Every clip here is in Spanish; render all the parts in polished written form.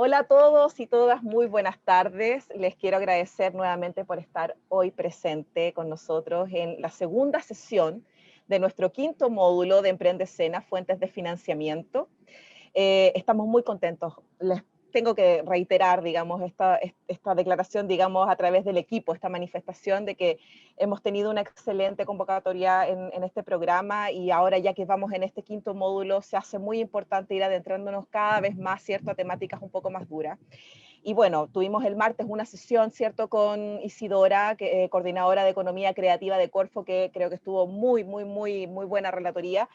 Hola a todos y todas, muy buenas tardes. Les quiero agradecer nuevamente por estar hoy presente con nosotros en la segunda sesión de nuestro quinto módulo de Emprende Escena, Fuentes de Financiamiento. Estamos muy contentos. Les tengo que reiterar, digamos, esta declaración, digamos, a través del equipo, esta manifestación de que hemos tenido una excelente convocatoria en este programa y ahora ya que vamos en este quinto módulo, se hace muy importante ir adentrándonos cada vez más, ¿cierto?, a temáticas un poco más duras. Y bueno, tuvimos el martes una sesión, ¿cierto?, con Isidora, coordinadora de Economía Creativa de Corfo, que creo que estuvo muy buena relatoría.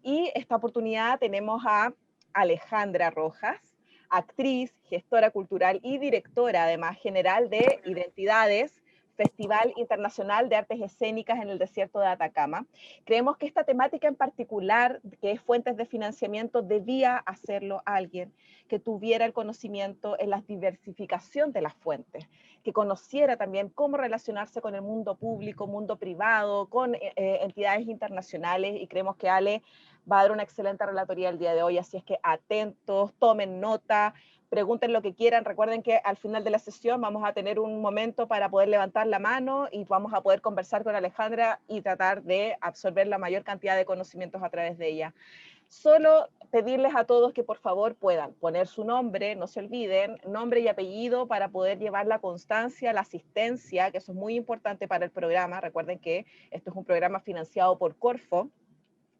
Y esta oportunidad tenemos a Alejandra Rojas, actriz, gestora cultural y directora, además, general de Identidades, Festival Internacional de Artes Escénicas en el Desierto de Atacama. Creemos que esta temática en particular, que es fuentes de financiamiento, debía hacerlo alguien que tuviera el conocimiento en la diversificación de las fuentes, que conociera también cómo relacionarse con el mundo público, mundo privado, con entidades internacionales, y creemos que Ale va a dar una excelente relatoría el día de hoy, así es que atentos, tomen nota, pregunten lo que quieran. Recuerden que al final de la sesión vamos a tener un momento para poder levantar la mano y vamos a poder conversar con Alejandra y tratar de absorber la mayor cantidad de conocimientos a través de ella. Solo pedirles a todos que por favor puedan poner su nombre, no se olviden, nombre y apellido para poder llevar la constancia, la asistencia, que eso es muy importante para el programa. Recuerden que esto es un programa financiado por Corfo,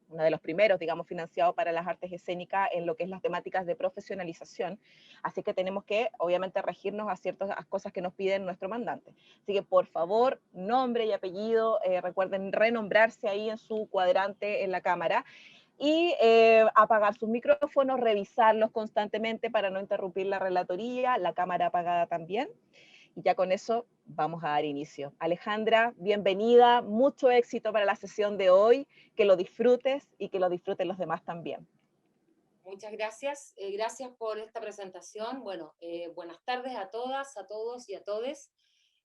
uno de los primeros, digamos, financiados para las artes escénicas en lo que es las temáticas de profesionalización. Así que tenemos que, obviamente, regirnos a ciertas cosas que nos piden nuestro mandante. Así que, por favor, nombre y apellido, recuerden renombrarse ahí en su cuadrante en la cámara y apagar sus micrófonos, revisarlos constantemente para no interrumpir la relatoría, la cámara apagada también. Y ya con eso vamos a dar inicio. Alejandra, bienvenida, mucho éxito para la sesión de hoy, que lo disfrutes y que lo disfruten los demás también. Muchas gracias, gracias por esta presentación. Bueno, buenas tardes a todas, a todos y a todes.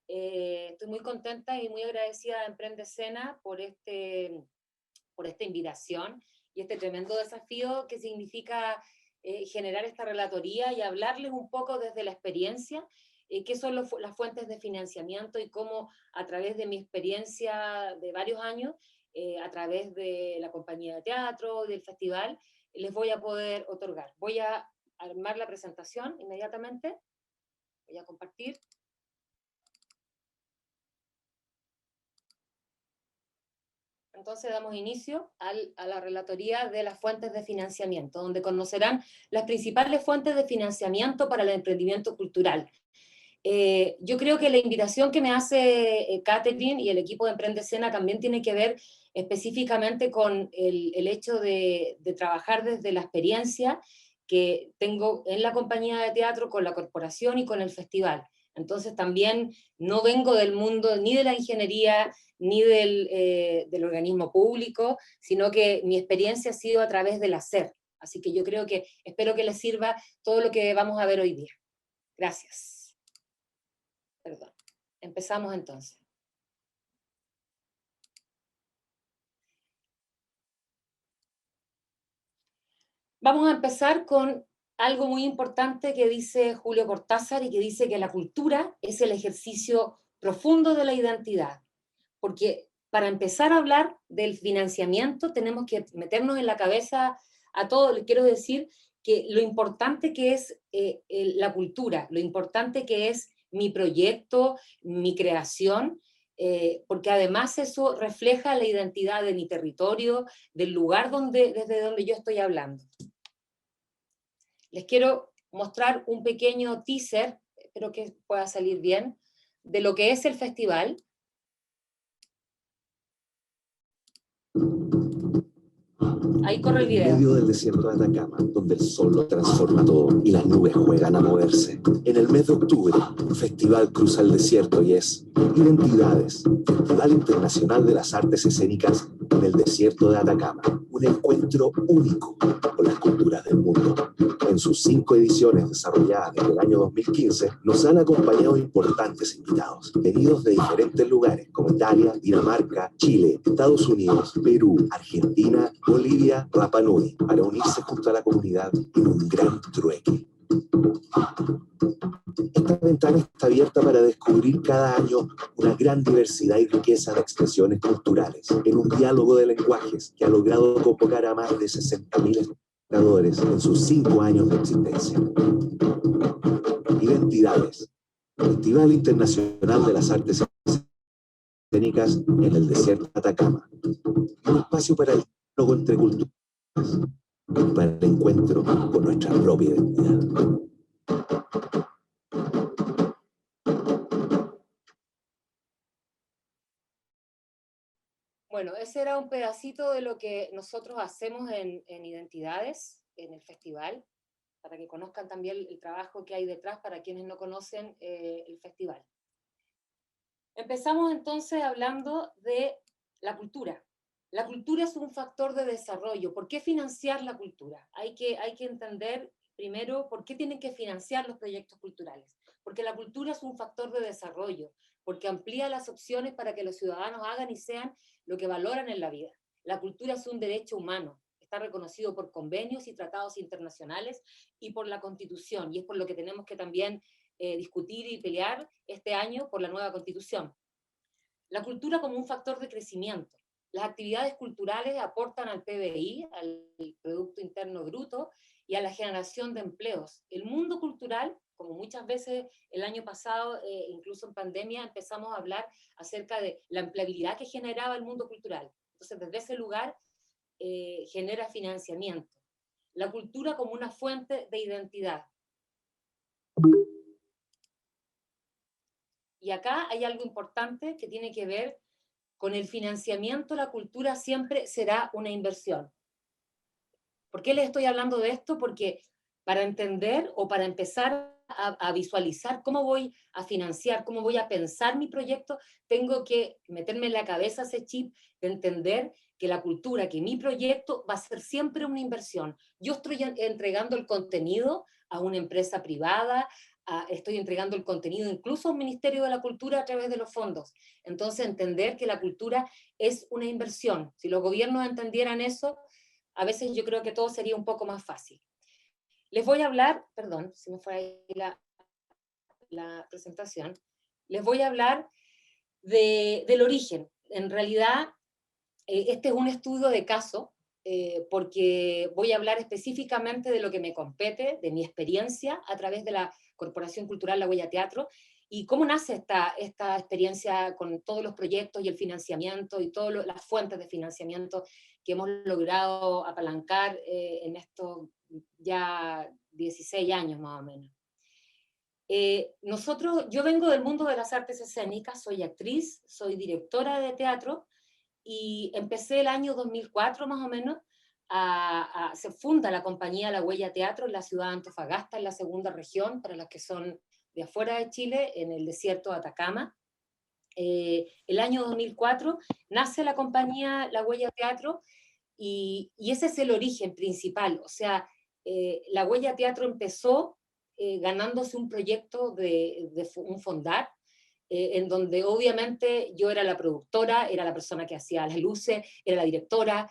Estoy muy contenta y muy agradecida a Emprende Escena por esta invitación y este tremendo desafío que significa generar esta relatoría y hablarles un poco desde la experiencia, qué son las fuentes de financiamiento y cómo a través de mi experiencia de varios años, a través de la compañía de teatro, del festival, les voy a poder otorgar. Voy a armar la presentación inmediatamente. Voy a compartir. Entonces damos inicio a la relatoría de las fuentes de financiamiento, donde conocerán las principales fuentes de financiamiento para el emprendimiento cultural. Yo creo que la invitación que me hace Catherine y el equipo de Emprende Escena también tiene que ver específicamente con el hecho de trabajar desde la experiencia que tengo en la compañía de teatro, con la corporación y con el festival. Entonces también no vengo del mundo ni de la ingeniería ni del organismo público, sino que mi experiencia ha sido a través del hacer. Así que yo espero que les sirva todo lo que vamos a ver hoy día. Gracias. Perdón. Empezamos entonces. Vamos a empezar con algo muy importante que dice Julio Cortázar y que dice que la cultura es el ejercicio profundo de la identidad. Porque para empezar a hablar del financiamiento tenemos que meternos en la cabeza a todos. Les quiero decir que lo importante que es la cultura, lo importante que es mi proyecto, mi creación, porque además eso refleja la identidad de mi territorio, del lugar desde donde yo estoy hablando. Les quiero mostrar un pequeño teaser, espero que pueda salir bien, de lo que es el festival. Ahí corre el video. En medio del desierto de Atacama, donde el sol lo transforma todo y las nubes juegan a moverse. En el mes de octubre, el festival cruza el desierto y es Identidades, Festival Internacional de las Artes Escénicas en el Desierto de Atacama. Un encuentro único con las culturas del mundo. En sus 5 ediciones desarrolladas desde el año 2015, nos han acompañado importantes invitados, venidos de diferentes lugares como Italia, Dinamarca, Chile, Estados Unidos, Perú, Argentina, Bolivia, Rapa Nui, para unirse junto a la comunidad en un gran trueque. Esta ventana está abierta para descubrir cada año una gran diversidad y riqueza de expresiones culturales, en un diálogo de lenguajes que ha logrado convocar a más de 60.000 espectadores en sus 5 años de existencia. Identidades. Festival Internacional de las Artes Escénicas en el desierto de Atacama. Un espacio para el diálogo entre culturas y para el encuentro con nuestra propia identidad. Bueno, ese era un pedacito de lo que nosotros hacemos en Identidades, en el festival, para que conozcan también el trabajo que hay detrás para quienes no conocen el festival. Empezamos entonces hablando de la cultura. La cultura es un factor de desarrollo. ¿Por qué financiar la cultura? Hay que entender primero por qué tienen que financiar los proyectos culturales. Porque la cultura es un factor de desarrollo, porque amplía las opciones para que los ciudadanos hagan y sean lo que valoran en la vida. La cultura es un derecho humano, está reconocido por convenios y tratados internacionales y por la Constitución, y es por lo que tenemos que también discutir y pelear este año por la nueva Constitución. La cultura como un factor de crecimiento. Las actividades culturales aportan al PBI, al Producto Interno Bruto, y a la generación de empleos. El mundo cultural, como muchas veces el año pasado, incluso en pandemia, empezamos a hablar acerca de la empleabilidad que generaba el mundo cultural. Entonces, desde ese lugar, genera financiamiento. La cultura como una fuente de identidad. Y acá hay algo importante que tiene que ver con el financiamiento. La cultura siempre será una inversión. ¿Por qué les estoy hablando de esto? Porque para entender o para empezar a visualizar cómo voy a financiar, cómo voy a pensar mi proyecto, tengo que meterme en la cabeza ese chip de entender que la cultura, que mi proyecto va a ser siempre una inversión. Yo estoy entregando el contenido a una empresa privada, estoy entregando el contenido incluso a un Ministerio de la Cultura a través de los fondos. Entonces, entender que la cultura es una inversión. Si los gobiernos entendieran eso, a veces yo creo que todo sería un poco más fácil. Les voy a hablar, perdón, se me fue ahí la presentación, les voy a hablar del origen. En realidad, este es un estudio de caso, porque voy a hablar específicamente de lo que me compete, de mi experiencia a través de la Corporación Cultural La Huella Teatro, y cómo nace esta experiencia con todos los proyectos y el financiamiento y todas las fuentes de financiamiento que hemos logrado apalancar en estos ya 16 años más o menos. Yo vengo del mundo de las artes escénicas, soy actriz, soy directora de teatro, y empecé el año 2004 más o menos, se funda la compañía La Huella Teatro en la ciudad de Antofagasta, en la segunda región, para los que son de afuera de Chile, en el desierto de Atacama. El año 2004 nace la compañía La Huella Teatro, y ese es el origen principal. O sea, La Huella Teatro empezó ganándose un proyecto de un fondar, en donde obviamente yo era la productora, era la persona que hacía las luces, era la directora,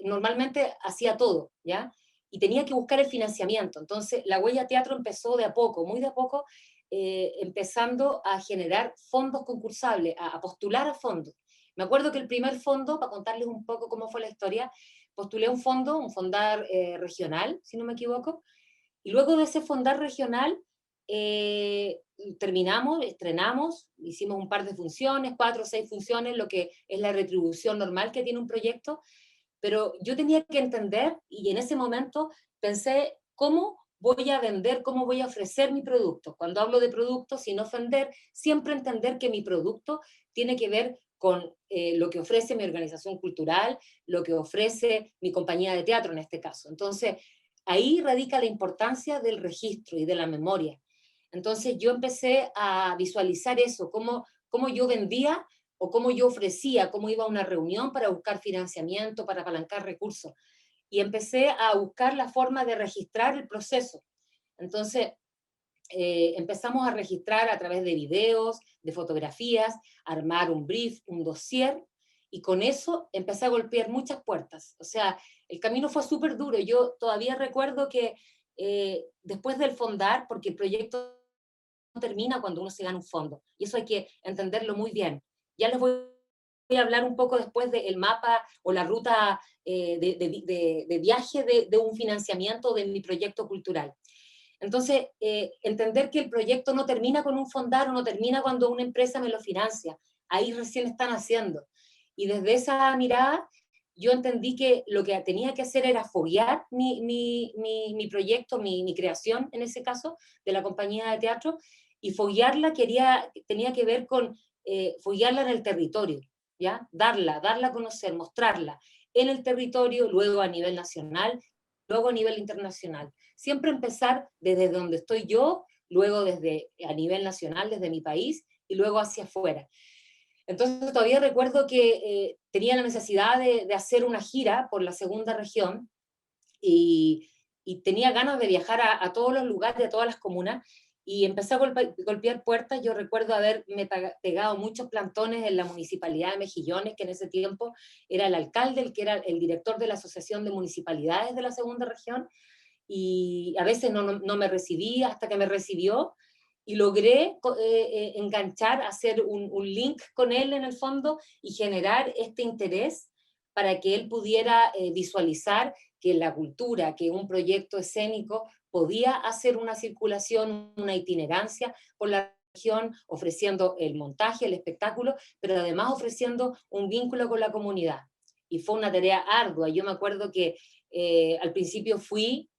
normalmente hacía todo, ¿ya? Y tenía que buscar el financiamiento. Entonces, La Huella Teatro empezó de a poco, muy de a poco, empezando a generar fondos concursables, a postular a fondos. Me acuerdo que el primer fondo, para contarles un poco cómo fue la historia, postulé un fondo, un fondar regional, si no me equivoco, y luego de ese fondar regional, terminamos, estrenamos, hicimos un par de funciones, 4 o 6 funciones, lo que es la retribución normal que tiene un proyecto, pero yo tenía que entender, y en ese momento pensé, ¿cómo voy a vender, cómo voy a ofrecer mi producto? Cuando hablo de producto, sin ofender, siempre entender que mi producto tiene que ver con lo que ofrece mi organización cultural, lo que ofrece mi compañía de teatro en este caso. Entonces, ahí radica la importancia del registro y de la memoria. Entonces yo empecé a visualizar eso, cómo yo vendía o cómo yo ofrecía, cómo iba a una reunión para buscar financiamiento, para apalancar recursos. Y empecé a buscar la forma de registrar el proceso. Entonces empezamos a registrar a través de videos, de fotografías, armar un brief, un dossier, y con eso empecé a golpear muchas puertas. O sea, el camino fue súper duro. Yo todavía recuerdo que después del fondar, porque el proyecto no termina cuando uno se gana un fondo, y eso hay que entenderlo muy bien. Ya les voy a hablar un poco después del mapa o la ruta de viaje de un financiamiento de mi proyecto cultural. Entonces, entender que el proyecto no termina con un fondar o no termina cuando una empresa me lo financia, ahí recién están haciendo. Y desde esa mirada, yo entendí que lo que tenía que hacer era foguear mi proyecto, mi creación, en ese caso, de la compañía de teatro, y foguearla tenía que ver con foguearla en el territorio, ¿ya? Darla a conocer, mostrarla en el territorio, luego a nivel nacional, luego a nivel internacional. Siempre empezar desde donde estoy yo, luego desde a nivel nacional, desde mi país, y luego hacia afuera. Entonces todavía recuerdo que tenía la necesidad de hacer una gira por la segunda región y tenía ganas de viajar a todos los lugares, a todas las comunas, y empecé a golpear puertas. Yo recuerdo haberme pegado muchos plantones en la municipalidad de Mejillones, que en ese tiempo era el alcalde, el que era el director de la Asociación de Municipalidades de la segunda región, y a veces no me recibía hasta que me recibió, y logré enganchar, hacer un link con él en el fondo y generar este interés para que él pudiera visualizar que la cultura, que un proyecto escénico podía hacer una circulación, una itinerancia por la región, ofreciendo el montaje, el espectáculo, pero además ofreciendo un vínculo con la comunidad. Y fue una tarea ardua. Yo me acuerdo que al principio fui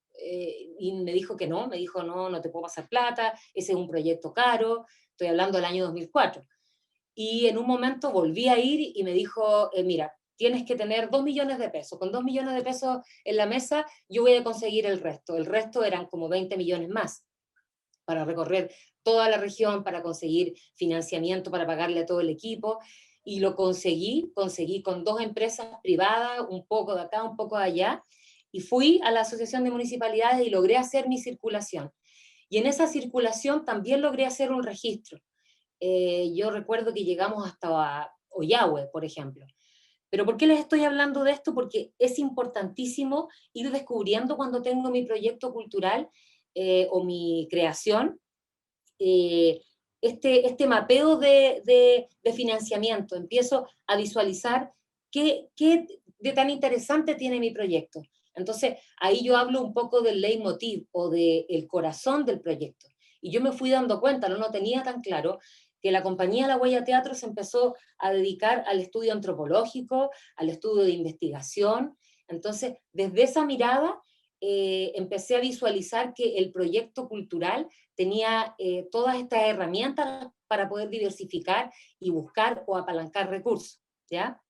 y me dijo que no, me dijo no te puedo pasar plata, ese es un proyecto caro, estoy hablando del año 2004. Y en un momento volví a ir y me dijo, mira, tienes que tener 2 millones de pesos. Con 2 millones de pesos en la mesa, yo voy a conseguir el resto. El resto eran como 20 millones más para recorrer toda la región, para conseguir financiamiento, para pagarle a todo el equipo. Y lo conseguí con 2 empresas privadas, un poco de acá, un poco de allá. Y fui a la Asociación de Municipalidades y logré hacer mi circulación. Y en esa circulación también logré hacer un registro. Yo recuerdo que llegamos hasta Ollagüe, por ejemplo. Pero ¿por qué les estoy hablando de esto? Porque es importantísimo ir descubriendo cuando tengo mi proyecto cultural o mi creación, eh, este mapeo de financiamiento. Empiezo a visualizar qué de tan interesante tiene mi proyecto. Entonces, ahí yo hablo un poco del leitmotiv o del corazón del proyecto. Y yo me fui dando cuenta, no tenía tan claro, que la compañía La Huella Teatro se empezó a dedicar al estudio antropológico, al estudio de investigación. Entonces, desde esa mirada, empecé a visualizar que el proyecto cultural tenía todas estas herramientas para poder diversificar y buscar o apalancar recursos, ¿ya?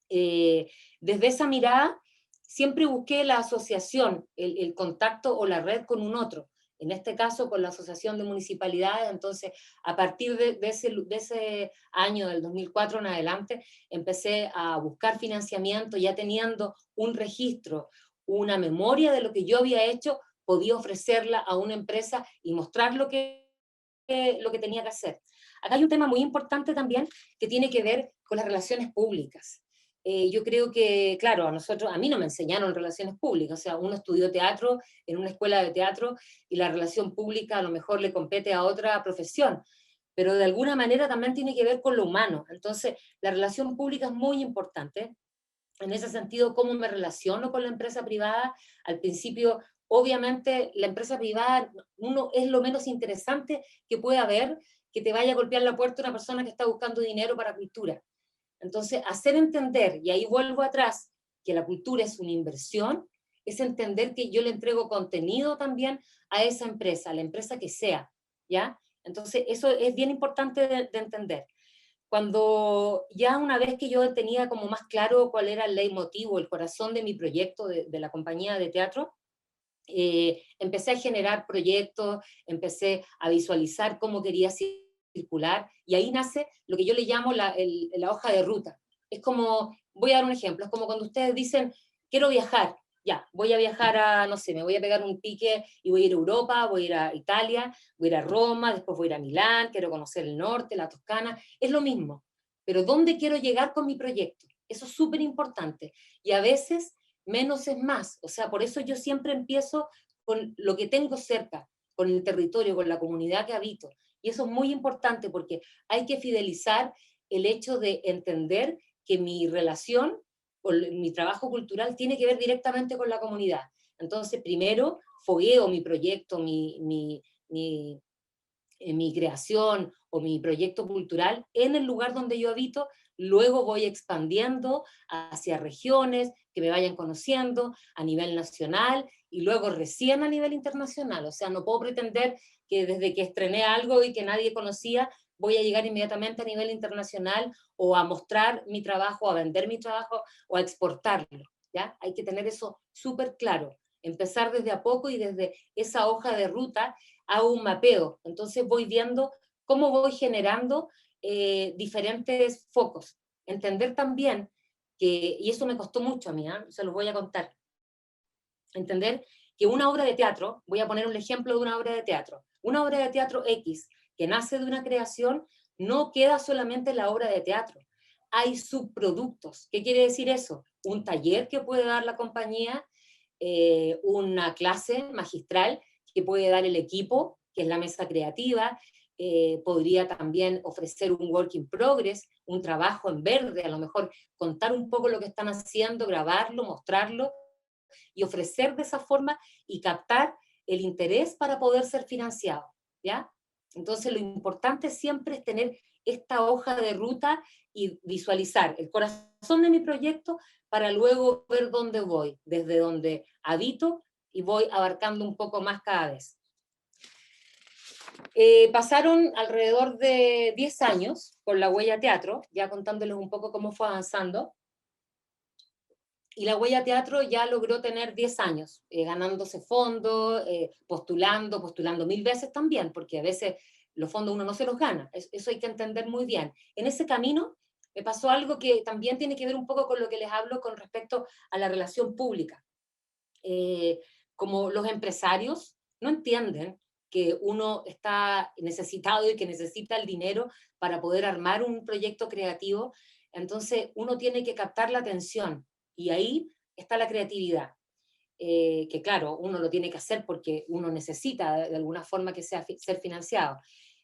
Desde esa mirada, siempre busqué la asociación, el contacto o la red con un otro, en este caso con la Asociación de Municipalidades. Entonces, a partir de ese año, del 2004 en adelante, empecé a buscar financiamiento, ya teniendo un registro, una memoria de lo que yo había hecho, podía ofrecerla a una empresa y mostrar lo que tenía que hacer. Acá hay un tema muy importante también que tiene que ver con las relaciones públicas. Yo creo que, claro, a mí no me enseñaron relaciones públicas, o sea, uno estudió teatro en una escuela de teatro y la relación pública a lo mejor le compete a otra profesión, pero de alguna manera también tiene que ver con lo humano. Entonces, la relación pública es muy importante. En ese sentido, cómo me relaciono con la empresa privada. Al principio, obviamente, la empresa privada es lo menos interesante que puede haber, que te vaya a golpear la puerta una persona que está buscando dinero para cultura. Entonces, hacer entender, y ahí vuelvo atrás, que la cultura es una inversión, es entender que yo le entrego contenido también a esa empresa, a la empresa que sea, ¿ya? Entonces, eso es bien importante de entender. Cuando ya una vez que yo tenía como más claro cuál era el leitmotiv, el corazón de mi proyecto de la compañía de teatro, empecé a generar proyectos, empecé a visualizar cómo quería circular, y ahí nace lo que yo le llamo la hoja de ruta. Es como, voy a dar un ejemplo, es como cuando ustedes dicen, quiero viajar, ya, voy a viajar a, no sé, me voy a pegar un pique y voy a ir a Europa, voy a ir a Italia, voy a ir a Roma, después voy a ir a Milán, quiero conocer el norte, la Toscana, es lo mismo, pero ¿dónde quiero llegar con mi proyecto? Eso es súper importante, y a veces menos es más, o sea, por eso yo siempre empiezo con lo que tengo cerca, con el territorio, con la comunidad que habito. Y eso es muy importante porque hay que fidelizar el hecho de entender que mi relación, con mi trabajo cultural, tiene que ver directamente con la comunidad. Entonces, primero, fogueo mi proyecto, mi creación o mi proyecto cultural en el lugar donde yo habito, luego voy expandiendo hacia regiones que me vayan conociendo a nivel nacional y luego recién a nivel internacional. O sea, no puedo pretender que desde que estrené algo y que nadie conocía, voy a llegar inmediatamente a nivel internacional o a mostrar mi trabajo, a vender mi trabajo o a exportarlo, ¿ya? Hay que tener eso súper claro. Empezar desde a poco y desde esa hoja de ruta hago un mapeo. Entonces voy viendo cómo voy generando diferentes focos. Entender también que, y eso me costó mucho a mí, se los voy a contar, entender que una obra de teatro, voy a poner un ejemplo de una obra de teatro, una obra de teatro X que nace de una creación, no queda solamente en la obra de teatro. Hay subproductos. ¿Qué quiere decir eso? Un taller que puede dar la compañía, una clase magistral que puede dar el equipo, que es la mesa creativa, podría también ofrecer un work in progress, un trabajo en verde, a lo mejor contar un poco lo que están haciendo, grabarlo, mostrarlo, y ofrecer de esa forma y captar el interés para poder ser financiado, ¿ya? Entonces lo importante siempre es tener esta hoja de ruta y visualizar el corazón de mi proyecto para luego ver dónde voy, desde donde habito y voy abarcando un poco más cada vez. Pasaron alrededor de 10 años con La Huella Teatro, ya contándoles un poco cómo fue avanzando, y La Huella Teatro ya logró tener 10 años, ganándose fondos, postulando 1000 veces también, porque a veces los fondos uno no se los gana, eso hay que entender muy bien. En ese camino me pasó algo que también tiene que ver un poco con lo que les hablo con respecto a la relación pública. Como los empresarios no entienden que uno está necesitado y que necesita el dinero para poder armar un proyecto creativo, entonces uno tiene que captar la atención y ahí está la creatividad. Que claro, uno lo tiene que hacer porque uno necesita de alguna forma que sea ser financiado.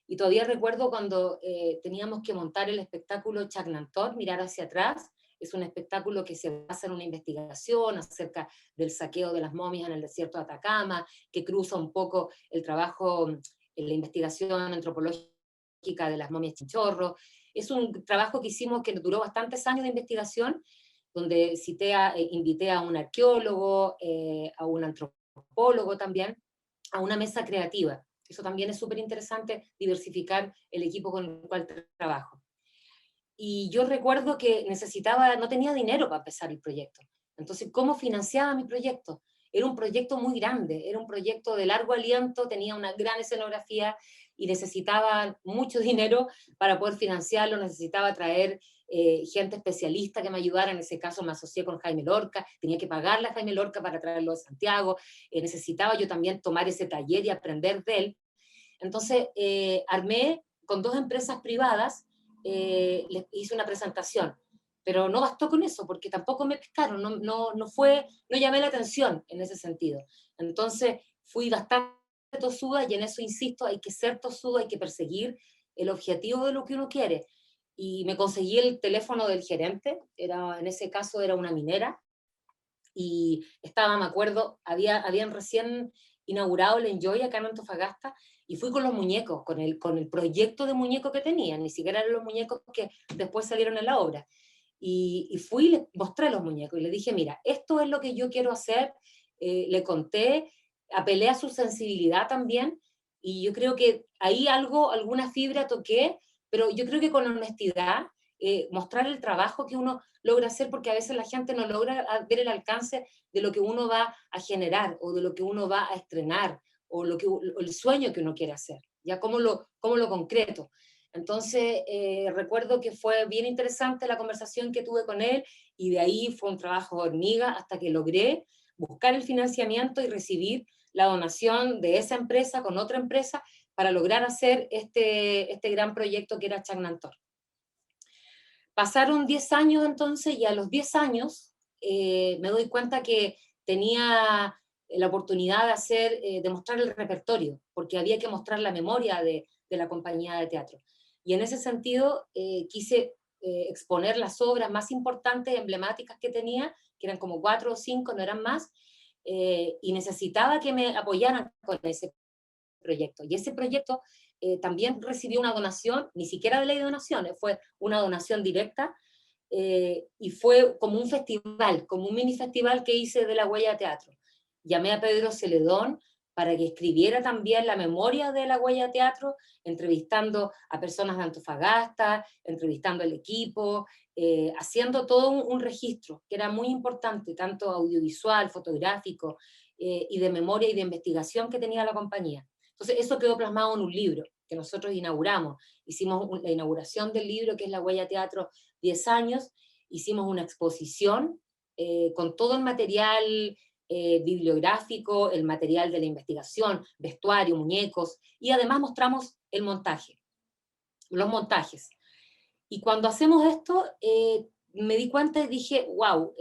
Y todavía recuerdo cuando teníamos que montar el espectáculo Chacnantor, Mirar hacia atrás. Es un espectáculo que se basa en una investigación acerca del saqueo de las momias en el desierto de Atacama, que cruza un poco el trabajo en la investigación antropológica de las momias Chinchorro. Es un trabajo que hicimos que duró bastantes años de investigación, donde invité a un arqueólogo, a un antropólogo también, a una mesa creativa. Eso también es súper interesante, diversificar el equipo con el cual trabajo. Y yo recuerdo que no tenía dinero para empezar el proyecto. Entonces, ¿cómo financiaba mi proyecto? Era un proyecto muy grande, era un proyecto de largo aliento, tenía una gran escenografía y necesitaba mucho dinero para poder financiarlo, necesitaba traer gente especialista que me ayudara. En ese caso me asocié con Jaime Lorca, tenía que pagarle a Jaime Lorca para traerlo de Santiago, necesitaba yo también tomar ese taller y aprender de él. Entonces armé con 2 empresas privadas, les hice una presentación, pero no bastó con eso, porque tampoco me pescaron, no llamé la atención en ese sentido. Entonces fui bastante tosuda, y en eso insisto, hay que ser tosudo, hay que perseguir el objetivo de lo que uno quiere. Y me conseguí el teléfono del gerente, en ese caso era una minera, y me acuerdo, habían recién inaugurado el Enjoy acá en Antofagasta, y fui con los muñecos, con el proyecto de muñeco que tenían, ni siquiera eran los muñecos que después salieron en la obra. Y fui y les mostré los muñecos, y les dije, mira, esto es lo que yo quiero hacer, le conté, apelé a su sensibilidad también, y yo creo que ahí alguna fibra toqué, pero yo creo que con honestidad, mostrar el trabajo que uno logra hacer, porque a veces la gente no logra ver el alcance de lo que uno va a generar, o de lo que uno va a estrenar, o el sueño que uno quiere hacer, ya cómo lo concreto. Entonces, recuerdo que fue bien interesante la conversación que tuve con él, y de ahí fue un trabajo de hormiga hasta que logré buscar el financiamiento y recibir la donación de esa empresa con otra empresa para lograr hacer este gran proyecto que era Chacnantor. Pasaron 10 años entonces, y a los 10 años me doy cuenta que tenía la oportunidad de hacer, de mostrar el repertorio, porque había que mostrar la memoria de la compañía de teatro. Y en ese sentido quise exponer las obras más importantes, emblemáticas que tenía, que eran como 4 o 5, no eran más, y necesitaba que me apoyaran con ese proyecto. Y ese proyecto también recibió una donación, ni siquiera de ley de donaciones, fue una donación directa, y fue como un festival, como un mini festival que hice de La Huella Teatro. Llamé a Pedro Celedón para que escribiera también la memoria de La Huella Teatro, entrevistando a personas de Antofagasta, entrevistando al equipo, haciendo todo un registro, que era muy importante, tanto audiovisual, fotográfico, y de memoria y de investigación que tenía la compañía. Entonces eso quedó plasmado en un libro que nosotros inauguramos. Hicimos la inauguración del libro, que es La Huella Teatro 10 años, hicimos una exposición con todo el material bibliográfico, el material de la investigación, vestuario, muñecos, y además mostramos el montaje, los montajes. Y cuando hacemos esto, me di cuenta y dije, wow,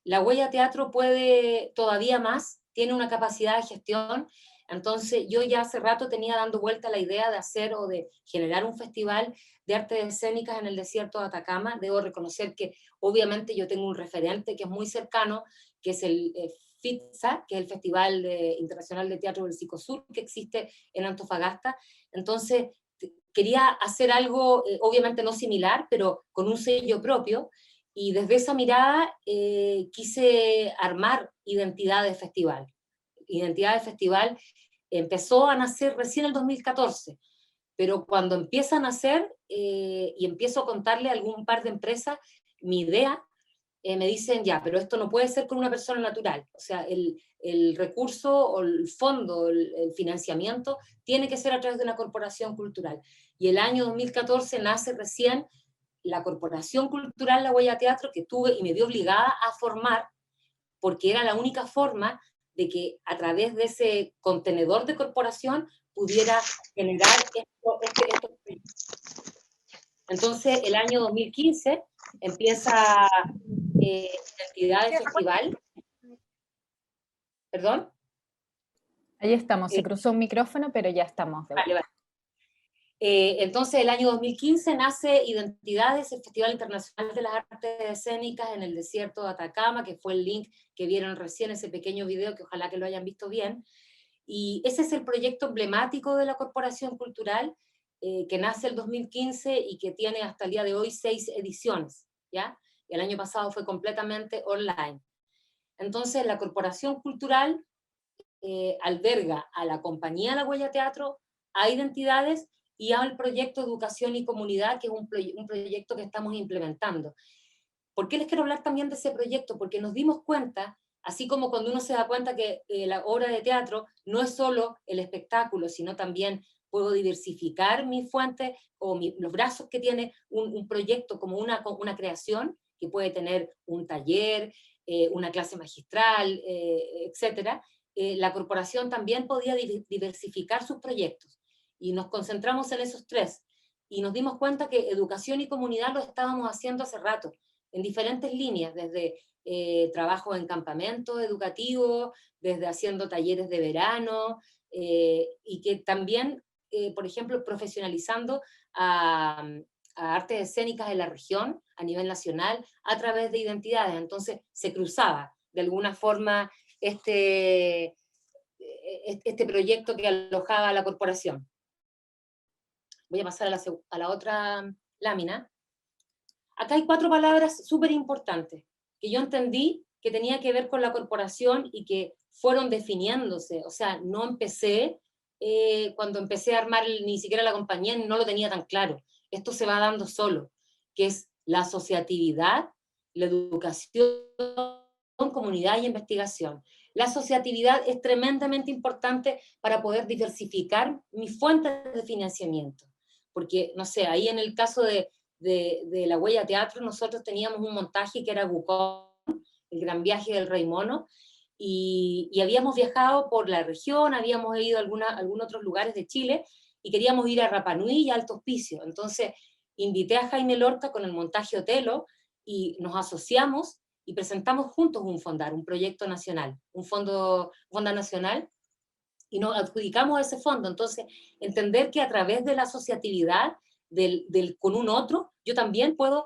La Huella Teatro puede todavía más, tiene una capacidad de gestión. Entonces yo ya hace rato tenía dando vuelta la idea de hacer o de generar un festival de artes escénicas en el desierto de Atacama. Debo reconocer que obviamente yo tengo un referente que es muy cercano, que es el FITSA, que es el Festival Internacional de Teatro del Psicosur, que existe en Antofagasta. Entonces quería hacer algo, obviamente no similar, pero con un sello propio, y desde esa mirada quise armar Identidad de Festival. Identidad de Festival empezó a nacer recién en el 2014, pero cuando empieza a nacer y empiezo a contarle a algún par de empresas mi idea, me dicen, ya, pero esto no puede ser con una persona natural, o sea, el recurso o el fondo, el financiamiento, tiene que ser a través de una corporación cultural. Y el año 2014 nace recién la Corporación Cultural La Huella Teatro, que tuve y me vi obligada a formar, porque era la única forma de que a través de ese contenedor de corporación pudiera generar estos proyectos. Entonces, el año 2015 empieza Identidad de Festival. ¿Perdón? Ahí estamos, se cruzó un micrófono, pero ya estamos de vuelta. Vale. Entonces, el año 2015 nace Identidades, el Festival Internacional de las Artes Escénicas en el desierto de Atacama, que fue el link que vieron recién, ese pequeño video, que ojalá que lo hayan visto bien. Y ese es el proyecto emblemático de la Corporación Cultural, que nace el 2015 y que tiene hasta el día de hoy 6 ediciones, ¿ya? Y el año pasado fue completamente online. Entonces, la Corporación Cultural alberga a la compañía La Huella Teatro, a Identidades y al proyecto Educación y Comunidad, que es un proyecto que estamos implementando. ¿Por qué les quiero hablar también de ese proyecto? Porque nos dimos cuenta, así como cuando uno se da cuenta que la obra de teatro no es solo el espectáculo, sino también puedo diversificar mi fuente o los brazos que tiene un proyecto como una creación, que puede tener un taller, una clase magistral, etcétera. La corporación también podía diversificar sus proyectos. Y nos concentramos en esos 3. Y nos dimos cuenta que educación y comunidad lo estábamos haciendo hace rato, en diferentes líneas, desde trabajo en campamento educativo, desde haciendo talleres de verano, y que también, por ejemplo, profesionalizando a artes escénicas en la región, a nivel nacional, a través de Identidades. Entonces se cruzaba de alguna forma este proyecto que alojaba la corporación. Voy a pasar a la otra lámina. Acá hay 4 palabras súper importantes que yo entendí que tenía que ver con la corporación y que fueron definiéndose. O sea, no empecé, cuando empecé a armar ni siquiera la compañía, no lo tenía tan claro. Esto se va dando solo, que es la asociatividad, la educación, comunidad y investigación. La asociatividad es tremendamente importante para poder diversificar mis fuentes de financiamiento. Porque, no sé, ahí en el caso de La Huella Teatro, nosotros teníamos un montaje que era Bucón, el gran viaje del Rey Mono, y habíamos viajado por la región, habíamos ido a algunos otros lugares de Chile, y queríamos ir a Rapa Nui y a Alto Hospicio. Entonces, invité a Jaime Lorca con el montaje Otelo, y nos asociamos, y presentamos juntos un fondar, un proyecto nacional, un fondo nacional, y nos adjudicamos a ese fondo. Entonces, entender que a través de la asociatividad con un otro, yo también puedo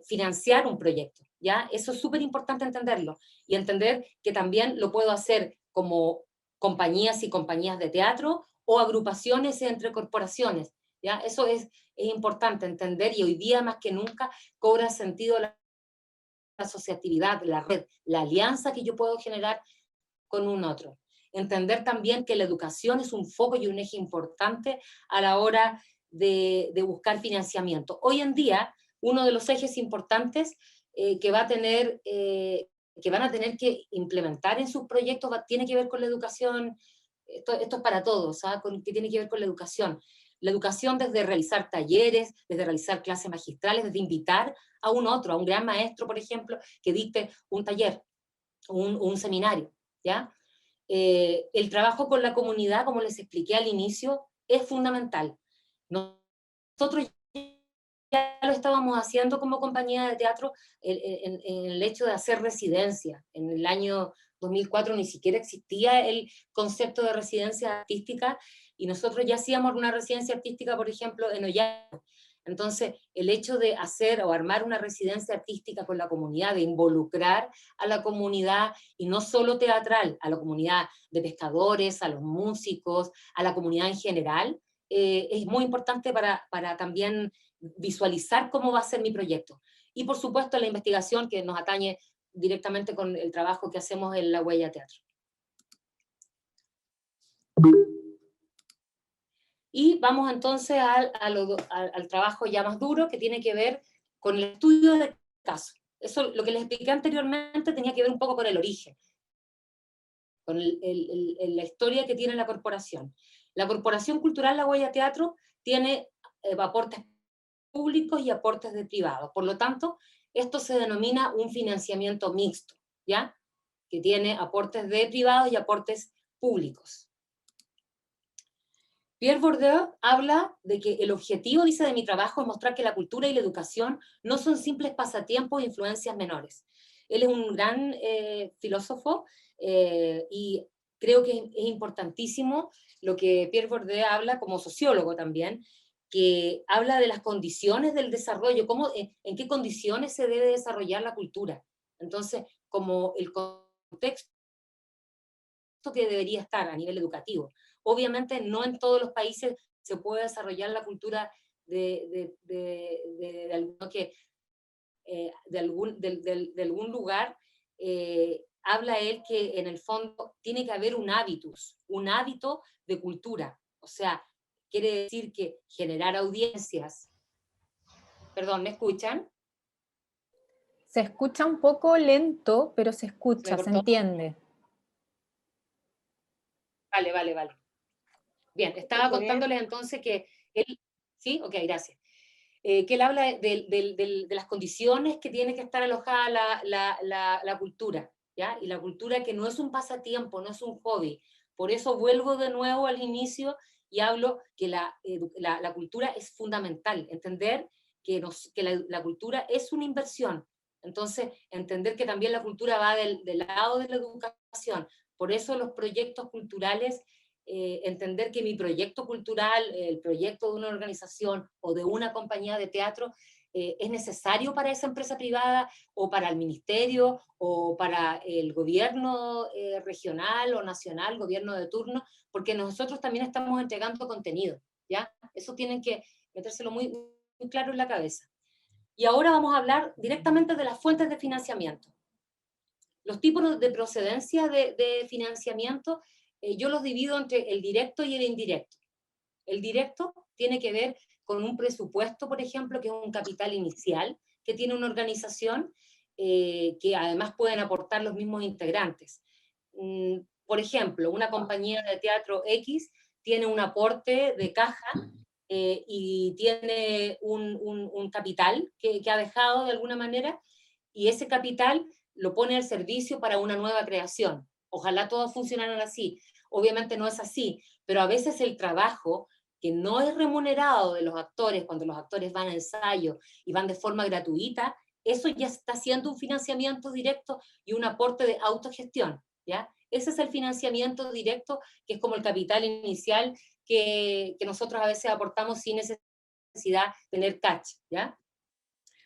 financiar un proyecto, ¿ya? Eso es súper importante entenderlo, y entender que también lo puedo hacer como compañías y compañías de teatro, o agrupaciones entre corporaciones, ¿ya? Eso es importante entender, y hoy día más que nunca cobra sentido la asociatividad, la red, la alianza que yo puedo generar con un otro. Entender también que la educación es un foco y un eje importante a la hora de buscar financiamiento. Hoy en día, uno de los ejes importantes que van a tener que implementar en sus proyectos tiene que ver con la educación. Esto es para todos, ¿sabes? Que tiene que ver con la educación. La educación desde realizar talleres, desde realizar clases magistrales, desde invitar a un otro, a un gran maestro, por ejemplo, que dicte un taller, un seminario, ¿ya? El trabajo con la comunidad, como les expliqué al inicio, es fundamental. Nosotros ya lo estábamos haciendo como compañía de teatro en el hecho de hacer residencia. En el año 2004 ni siquiera existía el concepto de residencia artística, y nosotros ya hacíamos una residencia artística, por ejemplo, en Ollanta. Entonces, el hecho de hacer o armar una residencia artística con la comunidad, de involucrar a la comunidad, y no solo teatral, a la comunidad de pescadores, a los músicos, a la comunidad en general, es muy importante para también visualizar cómo va a ser mi proyecto. Y por supuesto la investigación, que nos atañe directamente con el trabajo que hacemos en La Huella Teatro. Y vamos entonces al trabajo ya más duro, que tiene que ver con el estudio de caso. Eso, lo que les expliqué anteriormente, tenía que ver un poco con el origen, con la historia que tiene la corporación. La Corporación Cultural La Huella Teatro tiene aportes públicos y aportes de privados. Por lo tanto, esto se denomina un financiamiento mixto, ¿ya? Que tiene aportes de privados y aportes públicos. Pierre Bourdieu habla de que el objetivo, dice, de mi trabajo es mostrar que la cultura y la educación no son simples pasatiempos e influencias menores. Él es un gran filósofo, y creo que es importantísimo lo que Pierre Bourdieu habla como sociólogo también, que habla de las condiciones del desarrollo, en qué condiciones se debe desarrollar la cultura. Entonces, como el contexto que debería estar a nivel educativo. Obviamente no en todos los países se puede desarrollar la cultura de algún lugar. Habla él que en el fondo tiene que haber un hábito de cultura. O sea, quiere decir que generar audiencias. Perdón, ¿me escuchan? Se escucha un poco lento, pero se escucha, se cortó? entiende. Vale. Bien, estaba contándoles entonces que él... ¿Sí? Ok, gracias. Que él habla de las condiciones que tiene que estar alojada la cultura, ¿ya? Y la cultura, que no es un pasatiempo, no es un hobby. Por eso vuelvo de nuevo al inicio y hablo que la cultura es fundamental, entender que la cultura es una inversión. Entonces, entender que también la cultura va del lado de la educación. Por eso los proyectos culturales, entender que mi proyecto cultural, el proyecto de una organización o de una compañía de teatro, es necesario para esa empresa privada, o para el ministerio, o para el gobierno regional o nacional, gobierno de turno, porque nosotros también estamos entregando contenido, ¿ya? Eso tienen que metérselo muy, muy claro en la cabeza. Y ahora vamos a hablar directamente de las fuentes de financiamiento. Los tipos de procedencia de financiamiento, yo los divido entre el directo y el indirecto. El directo tiene que ver con un presupuesto, por ejemplo, que es un capital inicial que tiene una organización, que además pueden aportar los mismos integrantes. Por ejemplo, una compañía de teatro X tiene un aporte de caja, y tiene un capital que ha dejado de alguna manera, y ese capital lo pone al servicio para una nueva creación. Ojalá todos funcionaran así. Obviamente no es así, pero a veces el trabajo que no es remunerado de los actores, cuando los actores van a ensayo y van de forma gratuita, eso ya está siendo un financiamiento directo y un aporte de autogestión, ¿ya? Ese es el financiamiento directo, que es como el capital inicial que nosotros a veces aportamos sin necesidad de tener catch, ¿ya?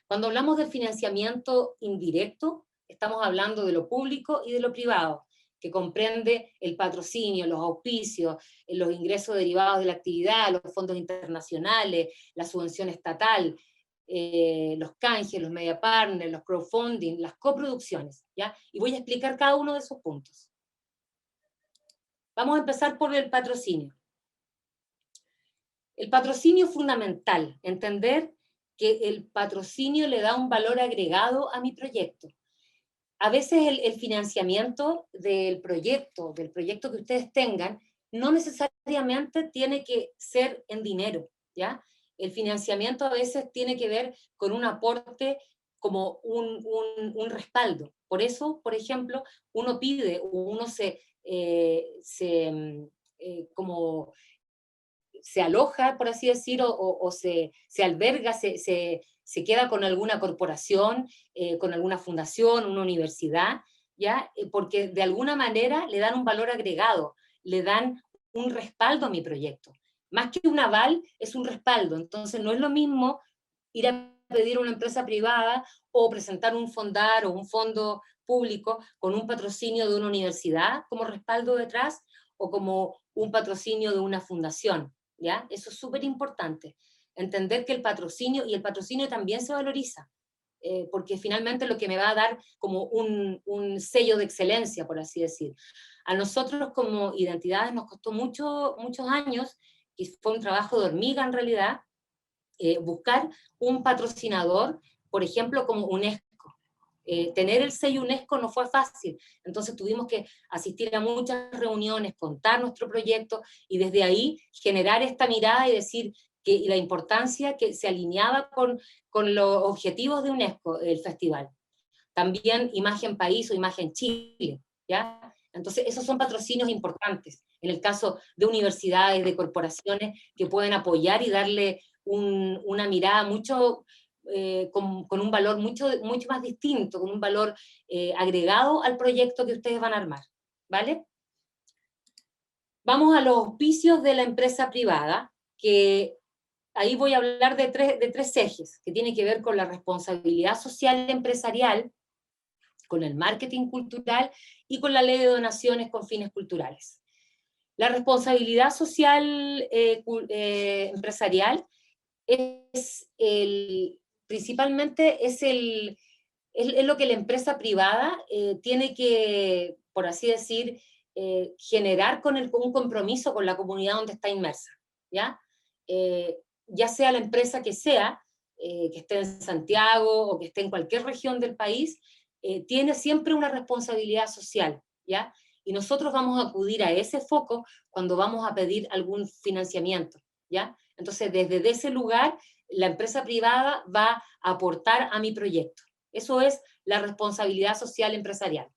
Cuando hablamos del financiamiento indirecto, estamos hablando de lo público y de lo privado, que comprende el patrocinio, los auspicios, los ingresos derivados de la actividad, los fondos internacionales, la subvención estatal, los canjes, los media partners, los crowdfunding, las coproducciones, ¿ya? Y voy a explicar cada uno de esos puntos. Vamos a empezar por el patrocinio. El patrocinio es fundamental, entender que el patrocinio le da un valor agregado a mi proyecto. A veces el financiamiento del proyecto que ustedes tengan, no necesariamente tiene que ser en dinero, ¿ya? El financiamiento a veces tiene que ver con un aporte como un respaldo. Por eso, por ejemplo, uno pide, uno como se aloja, por así decir, o se alberga, se queda con alguna corporación, con alguna fundación, una universidad, ¿ya? Porque de alguna manera le dan un valor agregado, le dan un respaldo a mi proyecto. Más que un aval, es un respaldo. Entonces no es lo mismo ir a pedir a una empresa privada o presentar un fondar o un fondo público con un patrocinio de una universidad como respaldo detrás, o como un patrocinio de una fundación, ¿ya? Eso es súper importante, entender que el patrocinio también se valoriza, porque finalmente lo que me va a dar como un sello de excelencia, por así decir. A nosotros como identidades nos costó muchos años, y fue un trabajo de hormiga en realidad, buscar un patrocinador, por ejemplo, como UNESCO. Tener el sello UNESCO no fue fácil, entonces tuvimos que asistir a muchas reuniones, contar nuestro proyecto, y desde ahí generar esta mirada y decir que la importancia que se alineaba con los objetivos de UNESCO, el festival. También Imagen País o Imagen Chile, ¿ya? Entonces esos son patrocinios importantes, en el caso de universidades, de corporaciones, que pueden apoyar y darle una mirada con un valor mucho más distinto, con un valor agregado al proyecto que ustedes van a armar, ¿vale? Vamos a los auspicios de la empresa privada, que ahí voy a hablar de tres ejes, que tienen que ver con la responsabilidad social empresarial, con el marketing cultural y con la ley de donaciones con fines culturales. La responsabilidad social empresarial principalmente es lo que la empresa privada tiene que, por así decir, generar con un compromiso con la comunidad donde está inmersa, ¿ya? Ya sea la empresa que sea, que esté en Santiago o que esté en cualquier región del país, tiene siempre una responsabilidad social, ¿ya? Y nosotros vamos a acudir a ese foco cuando vamos a pedir algún financiamiento, ¿ya? Entonces, desde ese lugar, la empresa privada va a aportar a mi proyecto. Eso es la responsabilidad social empresarial.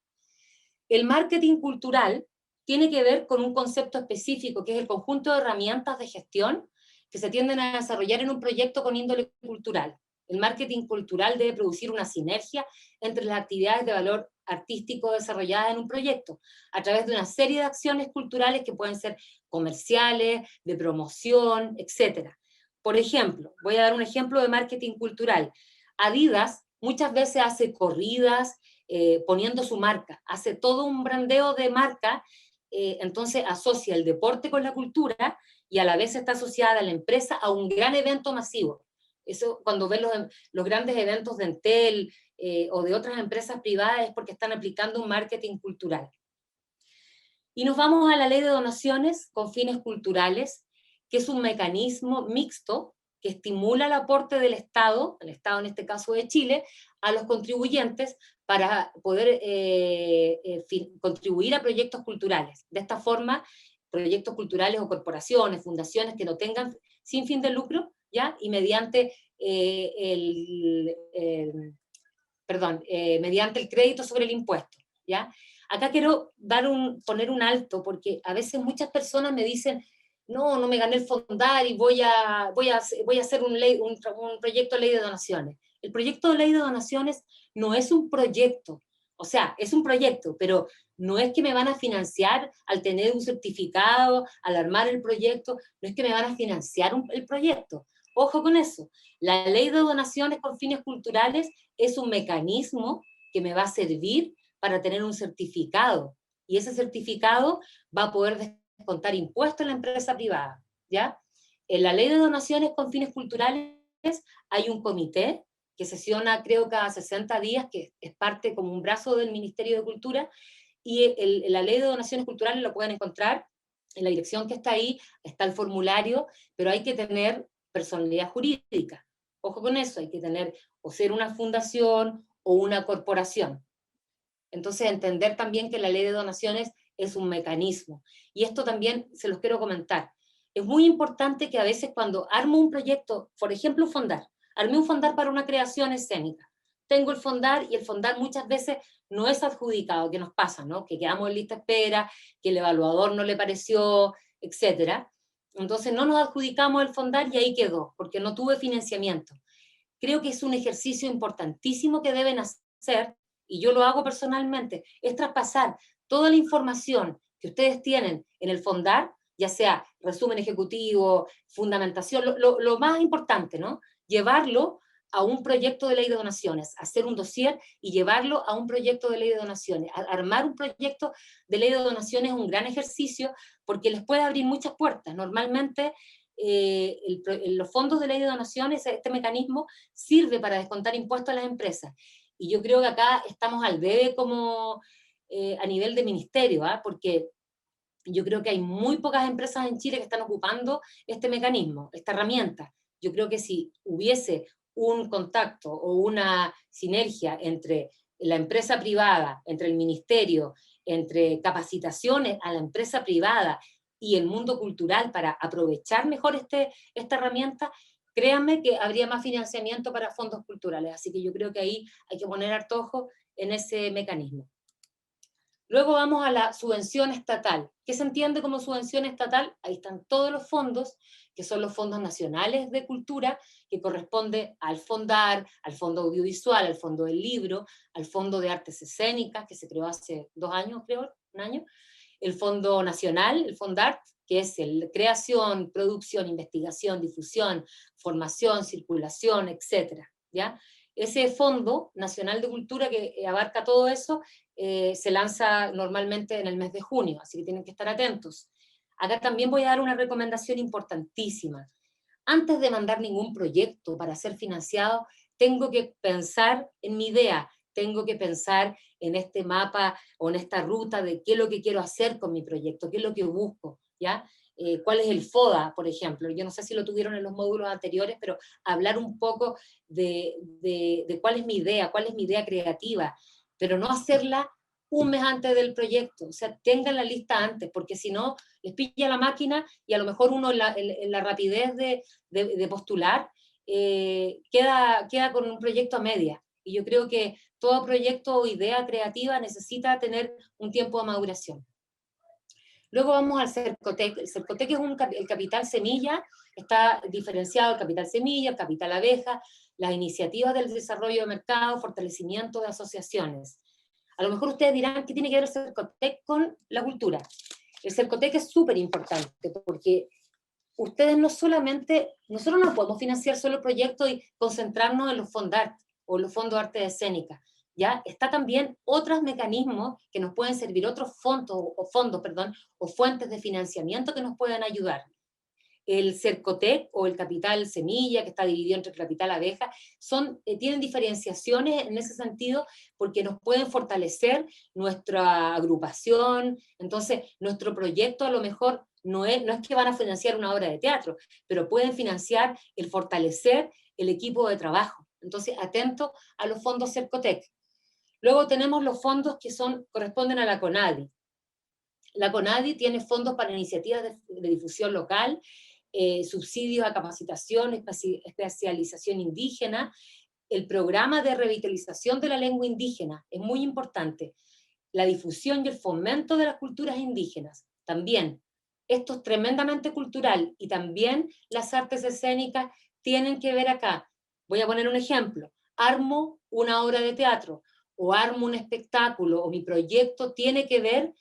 El marketing cultural tiene que ver con un concepto específico, que es el conjunto de herramientas de gestión que se tienden a desarrollar en un proyecto con índole cultural. El marketing cultural debe producir una sinergia entre las actividades de valor artístico desarrolladas en un proyecto, a través de una serie de acciones culturales que pueden ser comerciales, de promoción, etc. Por ejemplo, voy a dar un ejemplo de marketing cultural. Adidas muchas veces hace corridas poniendo su marca, hace todo un brandeo de marca, entonces asocia el deporte con la cultura y a la vez está asociada la empresa a un gran evento masivo. Eso, cuando ven los grandes eventos de Entel o de otras empresas privadas, es porque están aplicando un marketing cultural. Y nos vamos a la ley de donaciones con fines culturales, que es un mecanismo mixto que estimula el aporte del Estado, el Estado en este caso de Chile, a los contribuyentes para poder contribuir a proyectos culturales. De esta forma, proyectos culturales o corporaciones, fundaciones que no tengan sin fin de lucro, ¿ya? Y mediante mediante el crédito sobre el impuesto, ¿ya? Acá quiero poner un alto, porque a veces muchas personas me dicen, no me gané el fondar y voy a hacer un proyecto de ley de donaciones. El proyecto de ley de donaciones no es un proyecto, o sea, es un proyecto, pero no es que me van a financiar al tener un certificado, al armar el proyecto, no es que me van a financiar el proyecto. Ojo con eso. La ley de donaciones con fines culturales es un mecanismo que me va a servir para tener un certificado, y ese certificado va a poder descontar impuestos en la empresa privada, ¿ya? En la ley de donaciones con fines culturales hay un comité que sesiona creo cada 60 días, que es parte como un brazo del Ministerio de Cultura, y la ley de donaciones culturales lo pueden encontrar en la dirección que está ahí, está el formulario, pero hay que tener personalidad jurídica. Ojo con eso, hay que tener o ser una fundación o una corporación. Entonces, entender también que la ley de donaciones es un mecanismo. Y esto también se los quiero comentar. Es muy importante que a veces cuando armo un proyecto, por ejemplo, fondar, armé un fondar para una creación escénica. Tengo el fondar y el fondar muchas veces no es adjudicado, que nos pasa, ¿no? Que quedamos en lista de espera, que el evaluador no le pareció, etcétera. Entonces no nos adjudicamos el fondar y ahí quedó, porque no tuve financiamiento. Creo que es un ejercicio importantísimo que deben hacer, y yo lo hago personalmente, es traspasar toda la información que ustedes tienen en el fondar, ya sea resumen ejecutivo, fundamentación, lo más importante, ¿no? Llevarlo a un proyecto de ley de donaciones, hacer un dossier y llevarlo a un proyecto de ley de donaciones. Armar un proyecto de ley de donaciones es un gran ejercicio porque les puede abrir muchas puertas. Normalmente los fondos de ley de donaciones, este mecanismo, sirve para descontar impuestos a las empresas. Y yo creo que acá estamos al debe como a nivel de ministerio, ¿eh? Porque yo creo que hay muy pocas empresas en Chile que están ocupando este mecanismo, esta herramienta. Yo creo que si hubiese un contacto o una sinergia entre la empresa privada, entre el ministerio, entre capacitaciones a la empresa privada y el mundo cultural para aprovechar mejor esta herramienta, créanme que habría más financiamiento para fondos culturales. Así que yo creo que ahí hay que poner harto ojo en ese mecanismo. Luego vamos a la subvención estatal. ¿Qué se entiende como subvención estatal? Ahí están todos los fondos, que son los fondos nacionales de cultura, que corresponde al FONDAR, al Fondo Audiovisual, al Fondo del Libro, al Fondo de Artes Escénicas, que se creó hace 2 años, creo, un año, el Fondo Nacional, el FONDART, que es el creación, producción, investigación, difusión, formación, circulación, etcétera, ¿ya? Ese Fondo Nacional de Cultura que abarca todo eso, se lanza normalmente en el mes de junio, así que tienen que estar atentos. Acá también voy a dar una recomendación importantísima. Antes de mandar ningún proyecto para ser financiado, tengo que pensar en mi idea, tengo que pensar en este mapa o en esta ruta de qué es lo que quiero hacer con mi proyecto, qué es lo que busco, ¿ya? ¿Cuál es el FODA, por ejemplo? Yo no sé si lo tuvieron en los módulos anteriores, pero hablar un poco de cuál es mi idea creativa, pero no hacerla un mes antes del proyecto, o sea, tengan la lista antes, porque si no, les pilla la máquina y a lo mejor uno en la rapidez de postular queda con un proyecto a media. Y yo creo que todo proyecto o idea creativa necesita tener un tiempo de maduración. Luego vamos al Cercotec. El Cercotec es el capital semilla, está diferenciado el capital semilla, el capital abeja, las iniciativas del desarrollo de mercado, fortalecimiento de asociaciones. A lo mejor ustedes dirán, ¿qué tiene que ver el Cercotec con la cultura? El Cercotec es súper importante porque ustedes nosotros no podemos financiar solo proyectos y concentrarnos en los FONDART o los fondos de arte escénica. ¿Ya? Está también otros mecanismos que nos pueden servir, otros fondos, o fuentes de financiamiento que nos pueden ayudar. El Cercotec o el capital semilla, que está dividido entre el capital abeja, tienen diferenciaciones en ese sentido porque nos pueden fortalecer nuestra agrupación. Entonces, nuestro proyecto a lo mejor no es que van a financiar una obra de teatro, pero pueden financiar el fortalecer el equipo de trabajo. Entonces, atento a los fondos Cercotec. Luego tenemos los fondos que corresponden a la CONADI. La CONADI tiene fondos para iniciativas de difusión local, subsidios a capacitación, especialización indígena, el programa de revitalización de la lengua indígena, es muy importante, la difusión y el fomento de las culturas indígenas, también. Esto es tremendamente cultural y también las artes escénicas tienen que ver acá. Voy a poner un ejemplo. armo una obra de teatro, o armo un espectáculo, o mi proyecto tiene que ver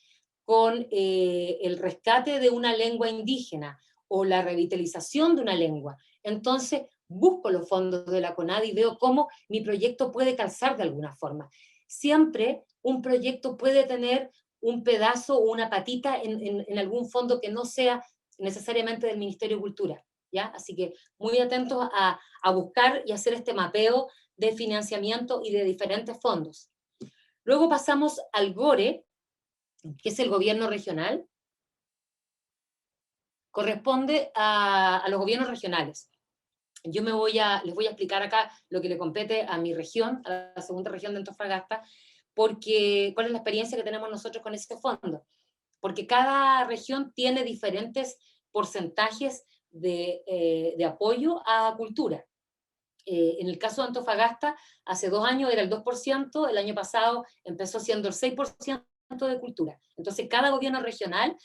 con el rescate de una lengua indígena, o la revitalización de una lengua, entonces busco los fondos de la CONADI y veo cómo mi proyecto puede calzar de alguna forma. Siempre un proyecto puede tener un pedazo o una patita en algún fondo que no sea necesariamente del Ministerio de Cultura, ¿ya? Así que muy atentos a buscar y hacer este mapeo de financiamiento y de diferentes fondos. Luego pasamos al GORE, que es el gobierno regional. Corresponde a los gobiernos regionales. Yo les voy a explicar acá lo que le compete a mi región, a la segunda región de Antofagasta, porque cuál es la experiencia que tenemos nosotros con este fondo. Porque cada región tiene diferentes porcentajes de apoyo a cultura. En el caso de Antofagasta, hace 2 años era el 2%, el año pasado empezó siendo el 6% de cultura. Entonces, cada gobierno regional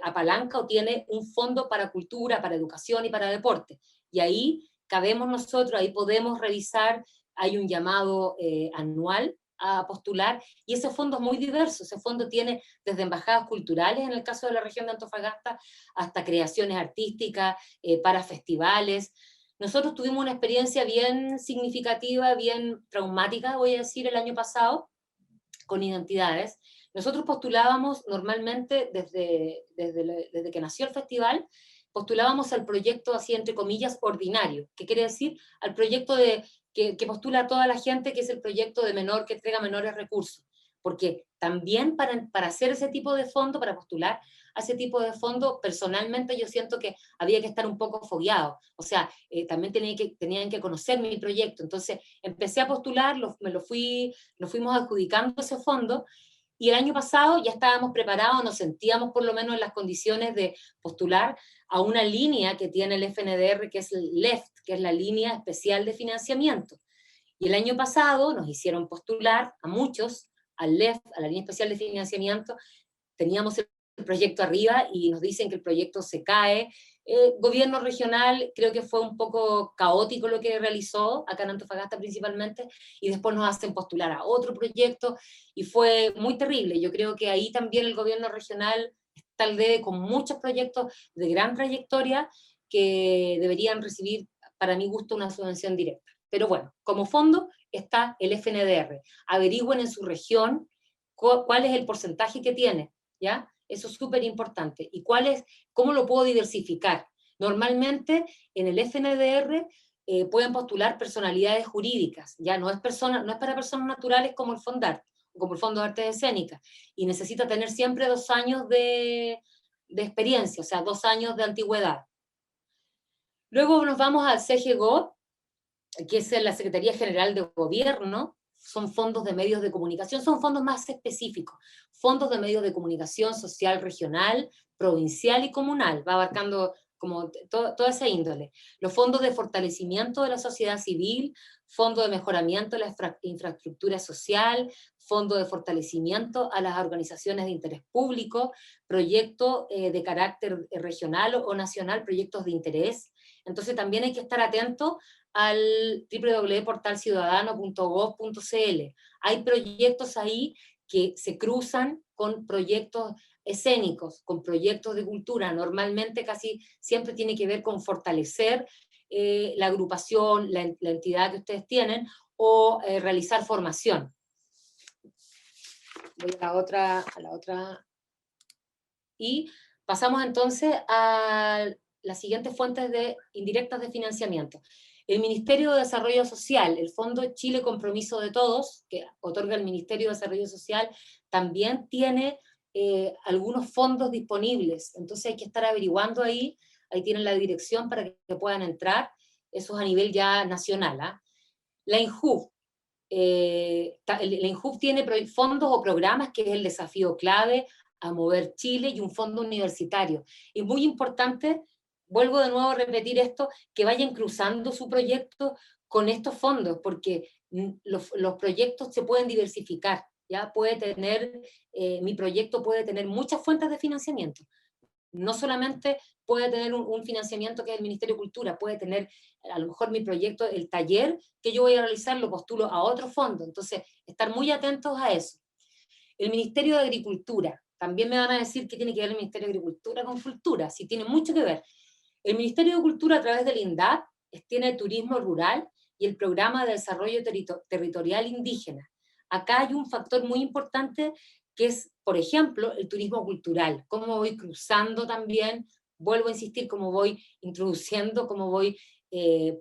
apalanca o tiene un fondo para cultura, para educación y para deporte. Y ahí cabemos nosotros, ahí podemos revisar, hay un llamado anual a postular, y ese fondo es muy diverso. Ese fondo tiene desde embajadas culturales, en el caso de la región de Antofagasta, hasta creaciones artísticas, para festivales. Nosotros tuvimos una experiencia bien significativa, bien traumática, voy a decir, el año pasado, con identidades. Nosotros postulábamos normalmente, desde que nació el festival, postulábamos al proyecto, así entre comillas, ordinario, que quiere decir al proyecto que postula a toda la gente, que es el proyecto de menor, que entrega menores recursos. Porque también para hacer ese tipo de fondo, para postular a ese tipo de fondo, personalmente yo siento que había que estar un poco fogueado. O sea, también tenían que conocer mi proyecto. Entonces empecé a postular, nos fuimos adjudicando ese fondo, y el año pasado ya estábamos preparados, nos sentíamos por lo menos en las condiciones de postular a una línea que tiene el FNDR, que es el LEFT, que es la línea especial de financiamiento. Y el año pasado nos hicieron postular a muchos al LEFT, a la línea especial de financiamiento. Teníamos el proyecto arriba y nos dicen que el proyecto se cae. Gobierno regional creo que fue un poco caótico lo que realizó, acá en Antofagasta principalmente, y después nos hacen postular a otro proyecto, y fue muy terrible. Yo creo que ahí también el gobierno regional está al debe con muchos proyectos de gran trayectoria que deberían recibir, para mi gusto, una subvención directa. Pero bueno, como fondo está el FNDR. Averigüen en su región cuál es el porcentaje que tiene, ¿ya? Eso es súper importante. ¿Y cómo lo puedo diversificar? Normalmente en el FNDR pueden postular personalidades jurídicas, ya no es para personas naturales como el Fondart, como el Fondo de Artes Escénicas, y necesita tener siempre 2 años de experiencia, o sea, 2 años de antigüedad. Luego nos vamos al CGGO, que es la Secretaría General de Gobierno. Son fondos de medios de comunicación, son fondos más específicos, fondos de medios de comunicación social regional, provincial y comunal, va abarcando como toda esa índole. Los fondos de fortalecimiento de la sociedad civil, fondo de mejoramiento de la infraestructura social, fondo de fortalecimiento a las organizaciones de interés público, proyectos de carácter regional o nacional, proyectos de interés. Entonces también hay que estar atento al www.portalciudadano.gov.cl. Hay proyectos ahí que se cruzan con proyectos escénicos, con proyectos de cultura. Normalmente casi siempre tiene que ver con fortalecer la agrupación, la entidad que ustedes tienen, o realizar formación. Voy a la otra. Y pasamos entonces a las siguientes fuentes indirectas de financiamiento. El Ministerio de Desarrollo Social, el Fondo Chile Compromiso de Todos, que otorga el Ministerio de Desarrollo Social, también tiene algunos fondos disponibles. Entonces hay que estar averiguando ahí tienen la dirección para que puedan entrar. Eso es a nivel ya nacional. La INJUV. La INJUV tiene fondos o programas, que es el Desafío Clave a Mover Chile, y un fondo universitario. Es muy importante, vuelvo de nuevo a repetir esto, que vayan cruzando su proyecto con estos fondos, porque los proyectos se pueden diversificar, ¿ya? Mi proyecto puede tener muchas fuentes de financiamiento. no solamente puede tener un financiamiento que es el Ministerio de Cultura, puede tener a lo mejor mi proyecto, el taller que yo voy a realizar, lo postulo a otro fondo. Entonces, estar muy atentos a eso. El Ministerio de Agricultura, también me van a decir qué tiene que ver el Ministerio de Agricultura con cultura, sí tiene mucho que ver. El Ministerio de Cultura, a través del INDAP, tiene turismo rural y el programa de desarrollo territorial indígena. Acá hay un factor muy importante que es, por ejemplo, el turismo cultural, cómo voy cruzando también, vuelvo a insistir, cómo voy introduciendo, cómo voy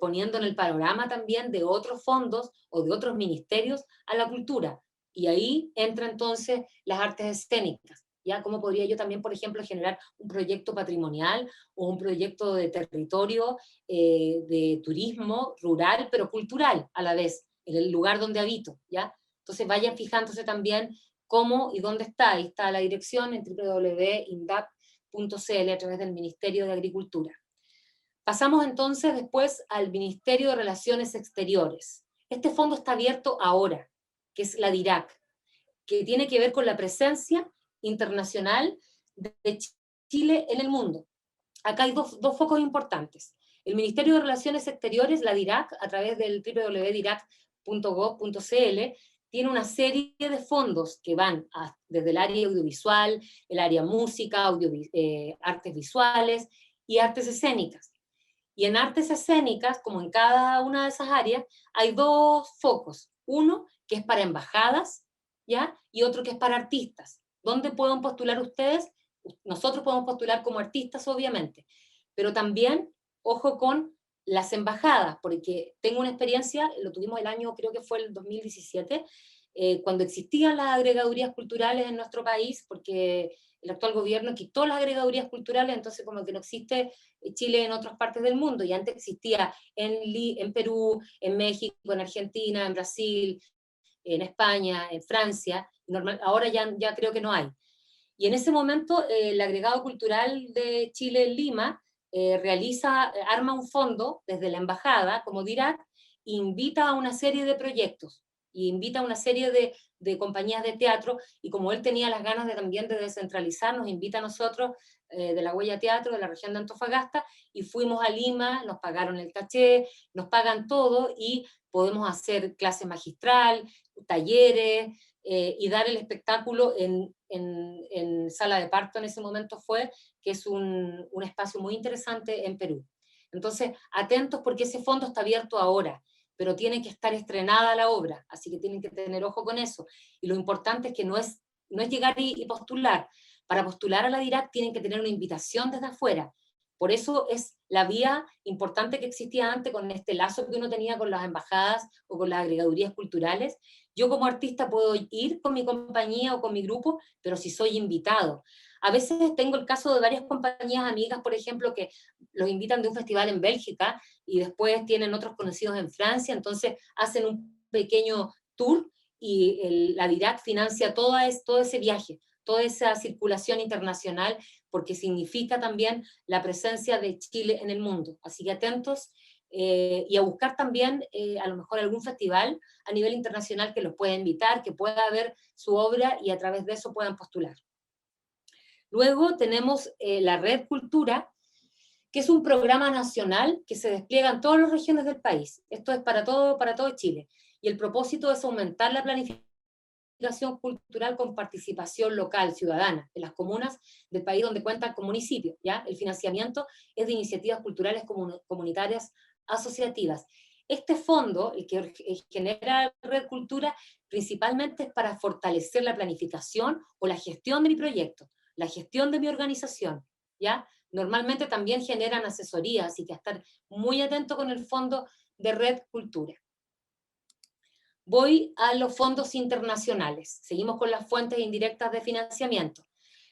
poniendo en el panorama también de otros fondos o de otros ministerios a la cultura. Y ahí entra entonces las artes escénicas. ¿Ya? ¿Cómo podría yo también, por ejemplo, generar un proyecto patrimonial o un proyecto de territorio, de turismo rural, pero cultural a la vez, en el lugar donde habito? ¿Ya? Entonces vayan fijándose también cómo y dónde está. Ahí está la dirección en www.indap.cl a través del Ministerio de Agricultura. Pasamos entonces después al Ministerio de Relaciones Exteriores. Este fondo está abierto ahora, que es la DIRAC, que tiene que ver con la presencia internacional de Chile en el mundo. Acá hay dos focos importantes. El Ministerio de Relaciones Exteriores, la DIRAC, a través del www.dirac.gov.cl, tiene una serie de fondos que van desde el área audiovisual, el área música, artes visuales y artes escénicas. Y en artes escénicas, como en cada una de esas áreas, hay dos focos. Uno que es para embajadas, ¿ya? Y otro que es para artistas. ¿Dónde pueden postular ustedes? Nosotros podemos postular como artistas, obviamente, pero también, ojo con las embajadas, porque tengo una experiencia, lo tuvimos el año, creo que fue el 2017, cuando existían las agregadurías culturales en nuestro país, porque el actual gobierno quitó las agregadurías culturales, entonces como que no existe Chile en otras partes del mundo, y antes existía en Perú, en México, en Argentina, en Brasil, en España, en Francia, ahora ya creo que no hay. Y en ese momento el agregado cultural de Chile en Lima arma un fondo desde la embajada, como DIRAC, e invita a una serie de proyectos, y invita a una serie de compañías de teatro, y como él tenía las ganas también de descentralizar, nos invita a nosotros de la Huella Teatro, de la región de Antofagasta, y fuimos a Lima, nos pagaron el caché, nos pagan todo, y podemos hacer clase magistral, talleres, y dar el espectáculo en Sala de Parto en ese momento que es un espacio muy interesante en Perú. Entonces, atentos porque ese fondo está abierto ahora, pero tiene que estar estrenada la obra, así que tienen que tener ojo con eso. Y lo importante es que no es llegar y postular. Para postular a la DIRAC tienen que tener una invitación desde afuera. Por eso es la vía importante que existía antes, con este lazo que uno tenía con las embajadas o con las agregadurías culturales. Yo como artista puedo ir con mi compañía o con mi grupo, pero si soy invitado. A veces tengo el caso de varias compañías amigas, por ejemplo, que los invitan de un festival en Bélgica y después tienen otros conocidos en Francia, entonces hacen un pequeño tour y la DIRAC financia todo ese viaje, toda esa circulación internacional, porque significa también la presencia de Chile en el mundo. Así que atentos y a buscar también a lo mejor algún festival a nivel internacional que los pueda invitar, que pueda ver su obra y a través de eso puedan postular. Luego tenemos la Red Cultura, que es un programa nacional que se despliega en todas las regiones del país. Esto es para todo Chile. Y el propósito es aumentar la planificación cultural con participación local, ciudadana, en las comunas del país donde cuentan con municipios. ¿Ya? El financiamiento es de iniciativas culturales comunitarias asociativas. Este fondo, el que genera Red Cultura, principalmente es para fortalecer la planificación o la gestión de mi proyecto, la gestión de mi organización, ¿ya? Normalmente también generan asesorías, así que estar muy atento con el fondo de Red Cultura. Voy a los fondos internacionales. Seguimos con las fuentes indirectas de financiamiento.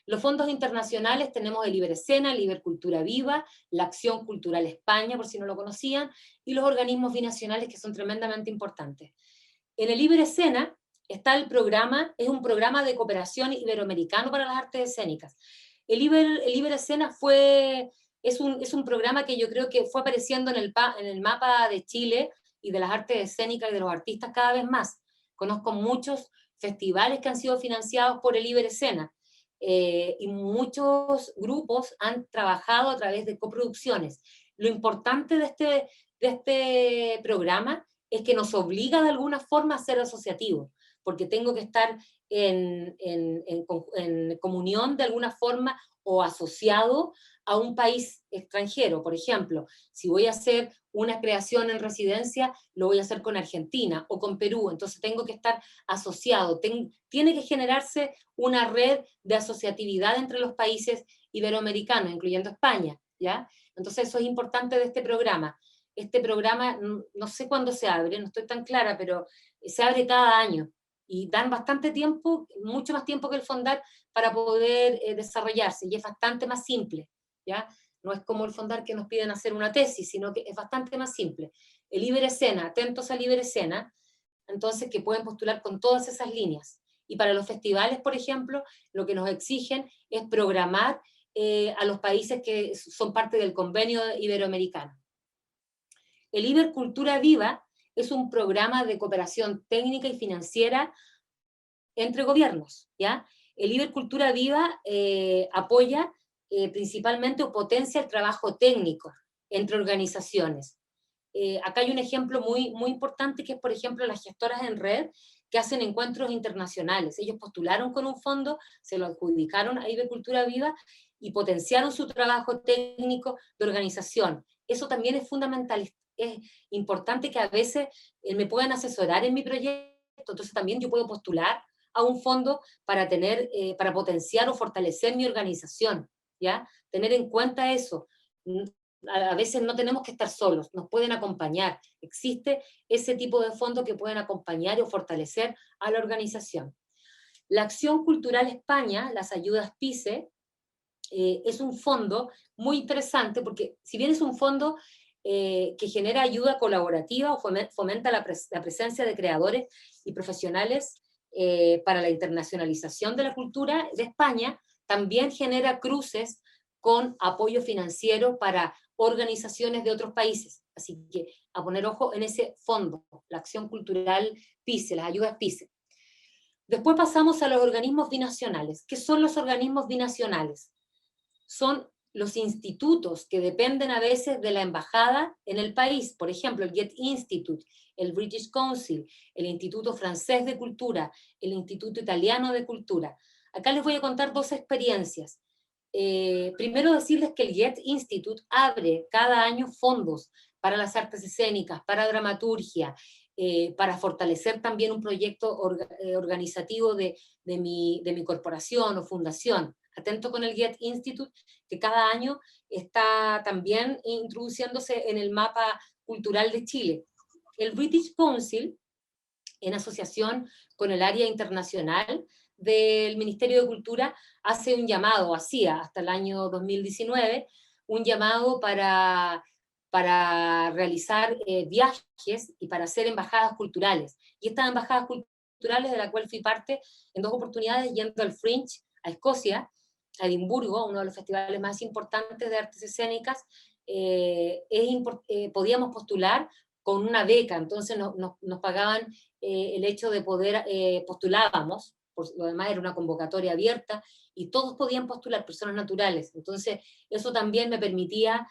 Los fondos internacionales tenemos el Iberescena, el Ibercultura Viva, la Acción Cultural España, por si no lo conocían, y los organismos binacionales que son tremendamente importantes. En el Iberescena está el programa, es un programa de cooperación iberoamericano para las artes escénicas. El Iberescena es un programa que yo creo que fue apareciendo en el mapa de Chile y de las artes escénicas y de los artistas cada vez más. Conozco muchos festivales que han sido financiados por el Iberescena. y muchos grupos han trabajado a través de coproducciones. Lo importante de este programa es que nos obliga de alguna forma a ser asociativos, porque tengo que estar en comunión de alguna forma o asociado a un país extranjero. Por ejemplo, si voy a hacer una creación en residencia, lo voy a hacer con Argentina o con Perú, entonces tengo que estar asociado. Tiene que generarse una red de asociatividad entre los países iberoamericanos, incluyendo España, ¿ya? Entonces eso es importante de este programa. Este programa, no sé cuándo se abre, no estoy tan clara, pero se abre cada año y dan bastante tiempo, mucho más tiempo que el Fondar para poder desarrollarse, y es bastante más simple, ¿ya? No es como el Fondar que nos piden hacer una tesis, sino que es bastante más simple. El Iberescena, atentos al Iberescena, entonces que pueden postular con todas esas líneas. Y para los festivales, por ejemplo, lo que nos exigen es programar a los países que son parte del convenio iberoamericano. El Ibercultura Viva es un programa de cooperación técnica y financiera entre gobiernos, ¿ya? El Ibercultura Viva apoya principalmente o potencia el trabajo técnico entre organizaciones. Acá hay un ejemplo muy, muy importante que es, por ejemplo, las gestoras en red que hacen encuentros internacionales. Ellos postularon con un fondo, se lo adjudicaron a Ibercultura Viva y potenciaron su trabajo técnico de organización. Eso también es fundamental. Es importante que a veces me puedan asesorar en mi proyecto, entonces también yo puedo postular a un fondo para para potenciar o fortalecer mi organización, ¿ya? Tener en cuenta eso. A veces no tenemos que estar solos, nos pueden acompañar. Existe ese tipo de fondos que pueden acompañar o fortalecer a la organización. La Acción Cultural España, las ayudas PICE, es un fondo muy interesante porque si bien es un fondo que genera ayuda colaborativa o fomenta la presencia de creadores y profesionales para la internacionalización de la cultura de España, también genera cruces con apoyo financiero para organizaciones de otros países. Así que a poner ojo en ese fondo, la Acción Cultural PICE, las ayudas PICE. Después pasamos a los organismos binacionales. ¿Qué son los organismos binacionales? Son los institutos que dependen a veces de la embajada en el país. Por ejemplo, el Goethe Institute, el British Council, el Instituto Francés de Cultura, el Instituto Italiano de Cultura. Acá les voy a contar dos experiencias. Primero decirles que el Goethe Institute abre cada año fondos para las artes escénicas, para dramaturgia, para fortalecer también un proyecto organizativo de mi corporación o fundación. Atento con el Goethe Institute, que cada año está también introduciéndose en el mapa cultural de Chile. El British Council, en asociación con el área internacional del Ministerio de Cultura, hace un llamado, hacía hasta el año 2019, un llamado para realizar viajes y para hacer embajadas culturales. Y estas embajadas culturales, de la cual fui parte en dos oportunidades, yendo al Fringe, a Escocia, a Edimburgo, uno de los festivales más importantes de artes escénicas, podíamos postular con una beca, entonces nos pagaban el hecho de poder, postulábamos, por lo demás era una convocatoria abierta, y todos podían postular, personas naturales. Entonces eso también me permitía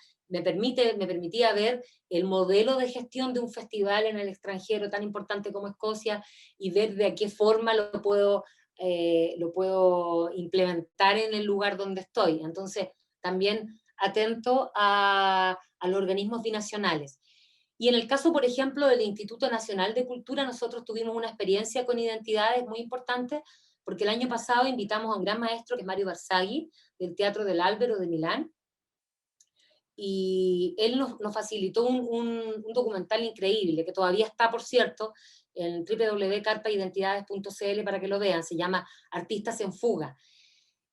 ver el modelo de gestión de un festival en el extranjero tan importante como Escocia, y ver de qué forma lo puedo implementar en el lugar donde estoy. Entonces también atento a los organismos binacionales. Y en el caso, por ejemplo, del Instituto Nacional de Cultura, nosotros tuvimos una experiencia con identidades muy importante, porque el año pasado invitamos a un gran maestro, que es Mario Barzaghi, del Teatro del Álvaro de Milán, y él nos facilitó un documental increíble, que todavía está, por cierto, en www.carpaidentidades.cl para que lo vean, se llama Artistas en Fuga.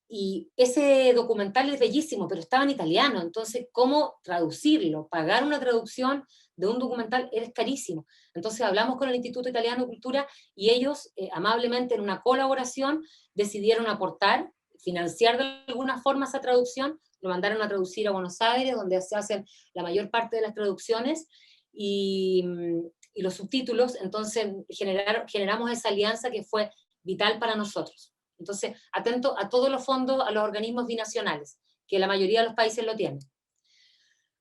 Y ese documental es bellísimo, pero estaba en italiano, entonces, ¿cómo traducirlo? Pagar una traducción de un documental es carísimo. Entonces hablamos con el Instituto Italiano de Cultura y ellos, amablemente, en una colaboración, decidieron aportar, financiar de alguna forma esa traducción, lo mandaron a traducir a Buenos Aires, donde se hacen la mayor parte de las traducciones, y los subtítulos. Entonces generamos esa alianza que fue vital para nosotros. Entonces, atento a todos los fondos, a los organismos binacionales, que la mayoría de los países lo tienen.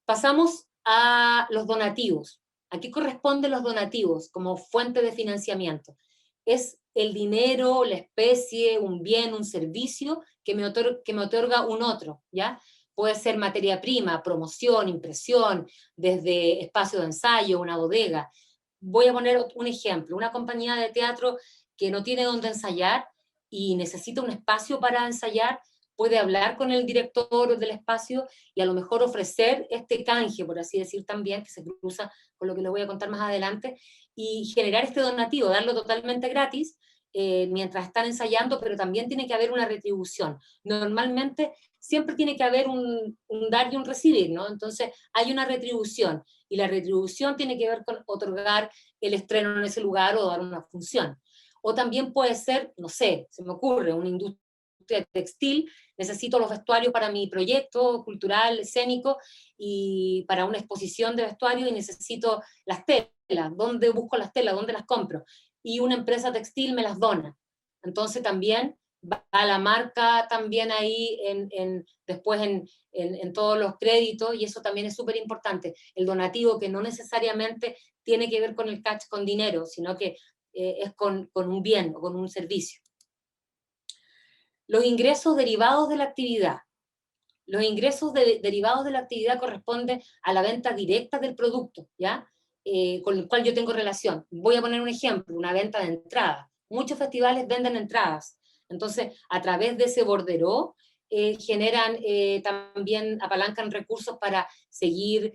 Pasamos a los donativos. ¿A qué corresponden los donativos como fuente de financiamiento? Es el dinero, la especie, un bien, un servicio que me otorga un otro, ¿ya? Puede ser materia prima, promoción, impresión, desde espacio de ensayo, una bodega. Voy a poner un ejemplo, una compañía de teatro que no tiene dónde ensayar y necesita un espacio para ensayar, puede hablar con el director del espacio y a lo mejor ofrecer este canje, por así decir también, que se cruza con lo que les voy a contar más adelante, y generar este donativo, darlo totalmente gratis, mientras están ensayando, pero también tiene que haber una retribución. Normalmente siempre tiene que haber un dar y un recibir, ¿no? Entonces hay una retribución, y la retribución tiene que ver con otorgar el estreno en ese lugar o dar una función. O también puede ser, no sé, se me ocurre, una industria textil, necesito los vestuarios para mi proyecto cultural, escénico, y para una exposición de vestuario, y necesito las telas. ¿Dónde busco las telas? ¿Dónde las compro? Y una empresa textil me las dona. Entonces también va la marca también ahí después en todos los créditos, y eso también es súper importante. El donativo, que no necesariamente tiene que ver con el cash, con dinero, sino que es con un bien o con un servicio. Los ingresos derivados de la actividad. Los ingresos derivados de la actividad corresponden a la venta directa del producto, ¿ya? Con el cual yo tengo relación. Voy a poner un ejemplo, una venta de entradas. Muchos festivales venden entradas. Entonces, a través de ese borderó, generan, también apalancan recursos para seguir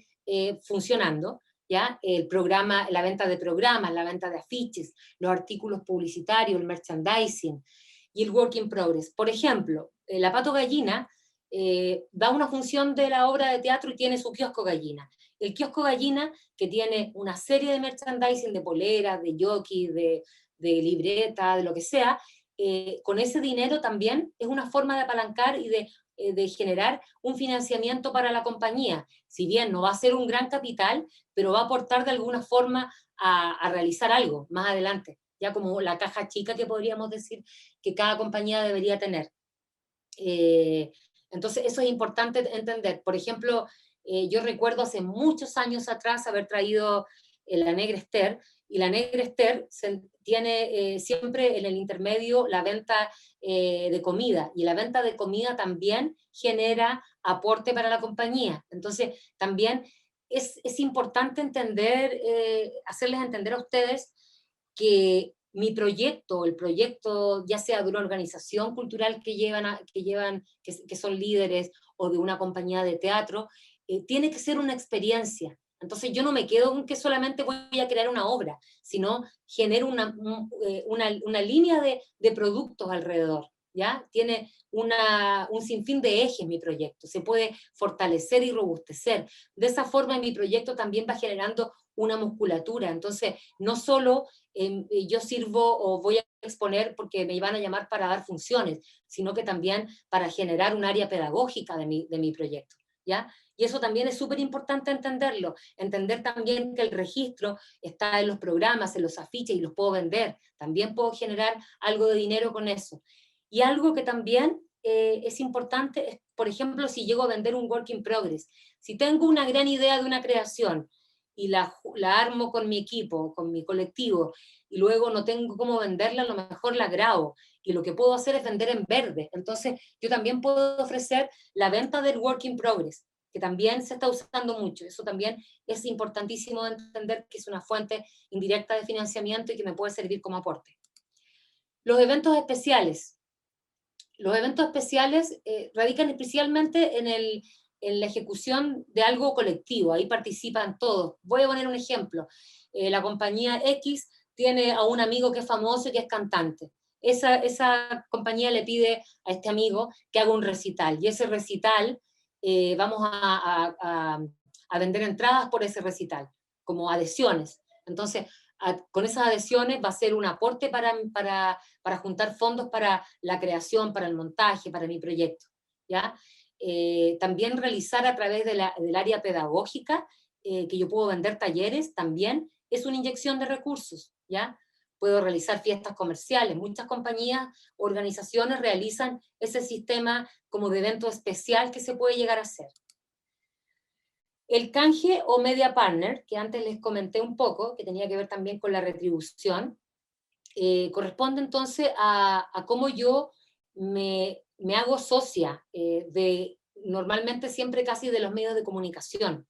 funcionando, ¿ya? El programa, la venta de programas, la venta de afiches, los artículos publicitarios, el merchandising y el work in progress. Por ejemplo, la Pato Gallina da una función de la obra de teatro y tiene su kiosco gallina. El kiosco gallina, que tiene una serie de merchandising, de poleras, de jockeys, de libreta, de lo que sea, con ese dinero también es una forma de apalancar y de generar un financiamiento para la compañía. Si bien no va a ser un gran capital, pero va a aportar de alguna forma a realizar algo más adelante, ya como la caja chica que podríamos decir que cada compañía debería tener. Entonces eso es importante entender. Por ejemplo, yo recuerdo hace muchos años atrás haber traído la Negra Esther, y la Negra Esther tiene siempre en el intermedio la venta de comida, y la venta de comida también genera aporte para la compañía. Entonces también es importante entender, hacerles entender a ustedes que mi proyecto, el proyecto ya sea de una organización cultural que son líderes, o de una compañía de teatro, tiene que ser una experiencia. Entonces yo no me quedo con que solamente voy a crear una obra, sino genero una línea de productos alrededor, ¿ya? Tiene un sinfín de ejes mi proyecto, se puede fortalecer y robustecer. De esa forma mi proyecto también va generando una musculatura. Entonces no solo yo sirvo o voy a exponer porque me van a llamar para dar funciones, sino que también para generar un área pedagógica de mi proyecto, ¿ya? Y eso también es súper importante entenderlo, entender también que el registro está en los programas, en los afiches, y los puedo vender, también puedo generar algo de dinero con eso. Y algo que también es importante es, por ejemplo, si llego a vender un work in progress, si tengo una gran idea de una creación, y la armo con mi equipo, con mi colectivo, y luego no tengo cómo venderla, a lo mejor la grabo, y lo que puedo hacer es vender en verde. Entonces yo también puedo ofrecer la venta del work in progress, que también se está usando mucho. Eso también es importantísimo de entender, que es una fuente indirecta de financiamiento y que me puede servir como aporte. Los eventos especiales. Los eventos especiales radican especialmente en la ejecución de algo colectivo. Ahí participan todos. Voy a poner un ejemplo. La compañía X tiene a un amigo que es famoso y que es cantante. Esa compañía le pide a este amigo que haga un recital, y ese recital vamos a vender entradas por ese recital, como adhesiones. Entonces, con esas adhesiones va a ser un aporte para juntar fondos para la creación, para el montaje, para mi proyecto, ¿ya? También realizar a través del área pedagógica, que yo puedo vender talleres, también es una inyección de recursos, ¿ya? puedo realizar fiestas comerciales. Muchas compañías, organizaciones realizan ese sistema como de evento especial que se puede llegar a hacer. El canje o media partner, que antes les comenté un poco, que tenía que ver también con la retribución, corresponde entonces a cómo yo me hago socia normalmente siempre casi de los medios de comunicación,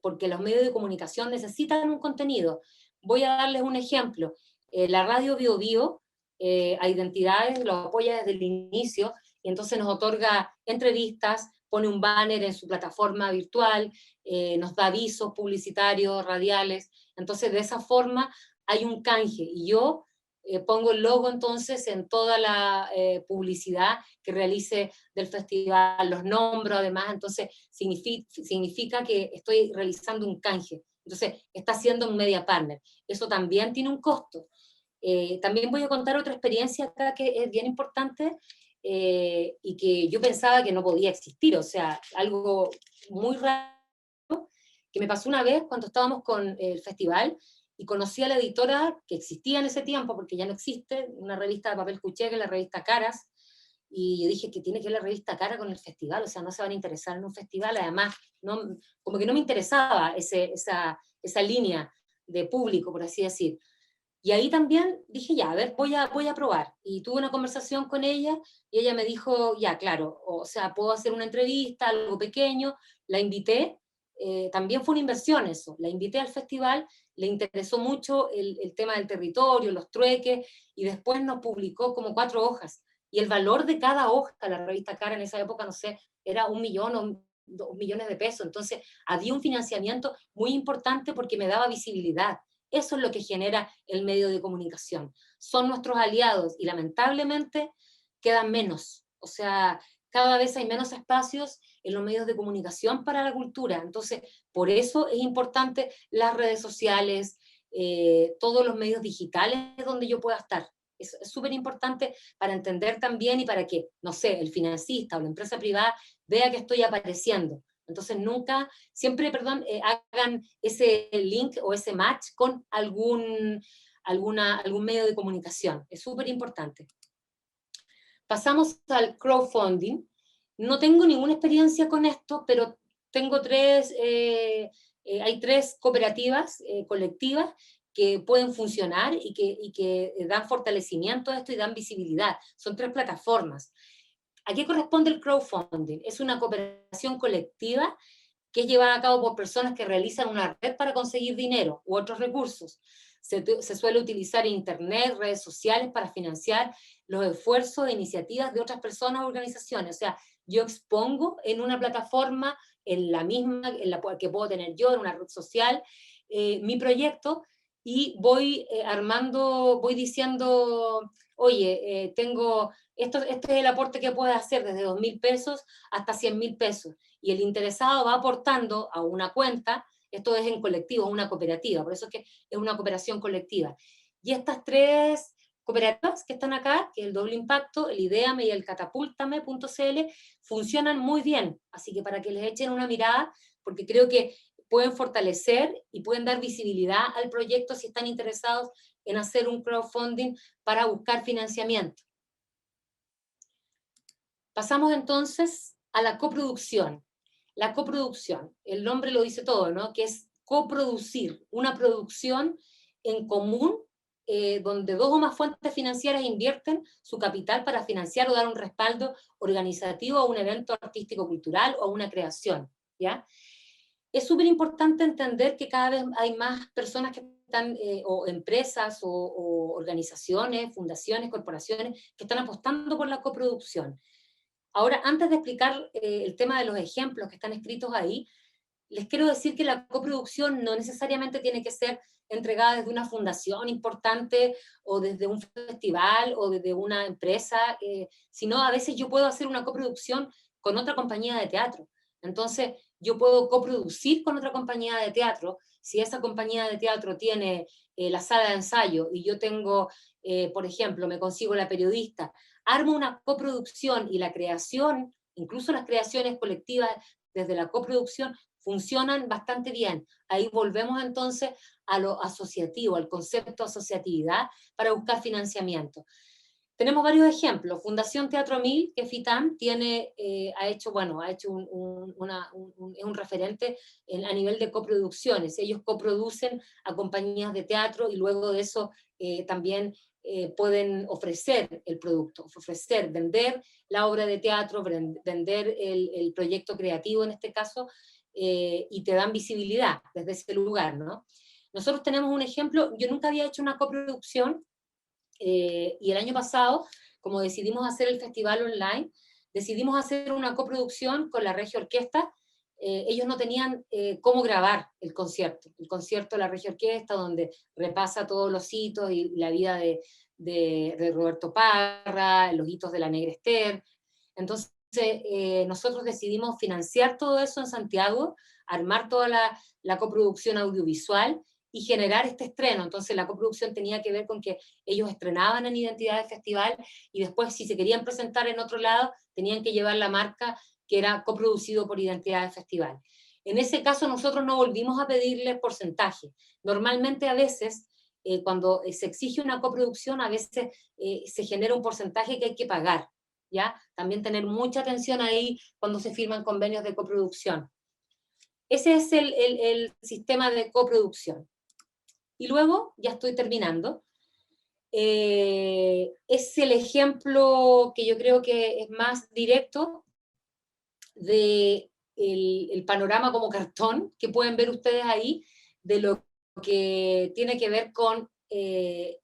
porque los medios de comunicación necesitan un contenido. Voy a darles un ejemplo. La radio Bio Bio, a Identidades, lo apoya desde el inicio, y entonces nos otorga entrevistas, pone un banner en su plataforma virtual, nos da avisos publicitarios, radiales. Entonces, de esa forma hay un canje, y yo pongo el logo entonces en toda la publicidad que realice del festival, los nombro además, entonces significa que estoy realizando un canje. Entonces, está siendo un media partner. Eso también tiene un costo. También voy a contar otra experiencia acá que es bien importante, y que yo pensaba que no podía existir, o sea, algo muy raro que me pasó una vez cuando estábamos con el festival, y conocí a la editora que existía en ese tiempo, porque ya no existe, una revista de papel cuché, que es la revista Caras, y yo dije que tiene que ver la revista Cara con el festival, o sea, no se van a interesar en un festival, además, no, como que no me interesaba esa línea de público, por así decir. Y ahí también dije, ya, a ver, voy a probar. Y tuve una conversación con ella, y ella me dijo, ya, claro, o sea, puedo hacer una entrevista, algo pequeño. La invité, también fue una inversión eso, la invité al festival, le interesó mucho el tema del territorio, los trueques, y después nos publicó como 4 hojas. Y el valor de cada hoja, la revista Cara en esa época, no sé, era 1 millón o 2 millones de pesos. Entonces, había un financiamiento muy importante porque me daba visibilidad. Eso es lo que genera el medio de comunicación. Son nuestros aliados y lamentablemente quedan menos. O sea, cada vez hay menos espacios en los medios de comunicación para la cultura. Entonces, por eso es importante las redes sociales, todos los medios digitales donde yo pueda estar. Es súper importante para entender también y para que, no sé, el financista o la empresa privada vea que estoy apareciendo. Entonces siempre, hagan ese link o ese match con algún medio de comunicación. Es súper importante. Pasamos al crowdfunding. No tengo ninguna experiencia con esto, pero tengo hay 3 cooperativas colectivas que pueden funcionar y que dan fortalecimiento a esto y dan visibilidad. Son 3 plataformas. ¿A qué corresponde el crowdfunding? Es una cooperación colectiva que es llevada a cabo por personas que realizan una red para conseguir dinero u otros recursos. Se suele utilizar Internet, redes sociales para financiar los esfuerzos e iniciativas de otras personas o organizaciones. O sea, yo expongo en una plataforma, en la que puedo tener yo, en una red social, mi proyecto, y voy voy diciendo, oye, este es el aporte que puedo hacer desde 2.000 pesos hasta 100.000 pesos. Y el interesado va aportando a una cuenta. Esto es en colectivo, es una cooperativa, por eso es que es una cooperación colectiva. Y estas 3 cooperativas que están acá, que es el Doble Impacto, el Ideame y el Catapúltame.cl, funcionan muy bien, así que para que les echen una mirada, porque creo que pueden fortalecer y pueden dar visibilidad al proyecto si están interesados en hacer un crowdfunding para buscar financiamiento. Pasamos entonces a la coproducción. La coproducción, el nombre lo dice todo, ¿no? Que es coproducir, una producción en común, donde 2 o más fuentes financieras invierten su capital para financiar o dar un respaldo organizativo a un evento artístico-cultural o a una creación, ¿ya? Es súper importante entender que cada vez hay más personas que están, o empresas, o organizaciones, fundaciones, corporaciones, que están apostando por la coproducción. Ahora, antes de explicar el tema de los ejemplos que están escritos ahí, les quiero decir que la coproducción no necesariamente tiene que ser entregada desde una fundación importante o desde un festival o desde una empresa, sino a veces yo puedo hacer una coproducción con otra compañía de teatro. Entonces, yo puedo coproducir con otra compañía de teatro. Si esa compañía de teatro tiene la sala de ensayo y yo tengo, por ejemplo, me consigo la periodista, armo una coproducción, y la creación, incluso las creaciones colectivas desde la coproducción, funcionan bastante bien. Ahí volvemos entonces a lo asociativo, al concepto de asociatividad para buscar financiamiento. Tenemos varios ejemplos. Fundación Teatro 1000, que FITAM ha hecho es un referente a nivel de coproducciones. Ellos coproducen a compañías de teatro y luego de eso también pueden ofrecer el producto, vender la obra de teatro, vender el proyecto creativo en este caso, y te dan visibilidad desde ese lugar, ¿no? Nosotros tenemos un ejemplo, yo nunca había hecho una coproducción, y el año pasado, como decidimos hacer el festival online, decidimos hacer una coproducción con la Regia Orquesta. Ellos no tenían cómo grabar el concierto de la Regia Orquesta, donde repasa todos los hitos y la vida de Roberto Parra, los hitos de la Negra Esther. Entonces, nosotros decidimos financiar todo eso en Santiago, armar toda la coproducción audiovisual y generar este estreno. Entonces la coproducción tenía que ver con que ellos estrenaban en Identidad de Festival y después, si se querían presentar en otro lado, tenían que llevar la marca que era coproducido por Identidad de Festival. En ese caso nosotros no volvimos a pedirle porcentaje. Normalmente a veces, cuando se exige una coproducción, a veces se genera un porcentaje que hay que pagar, ¿ya? También tener mucha atención ahí cuando se firman convenios de coproducción. Ese es el sistema de coproducción. Y luego, ya estoy terminando, es el ejemplo que yo creo que es más directo de el panorama como cartón que pueden ver ustedes ahí, de lo que tiene que ver con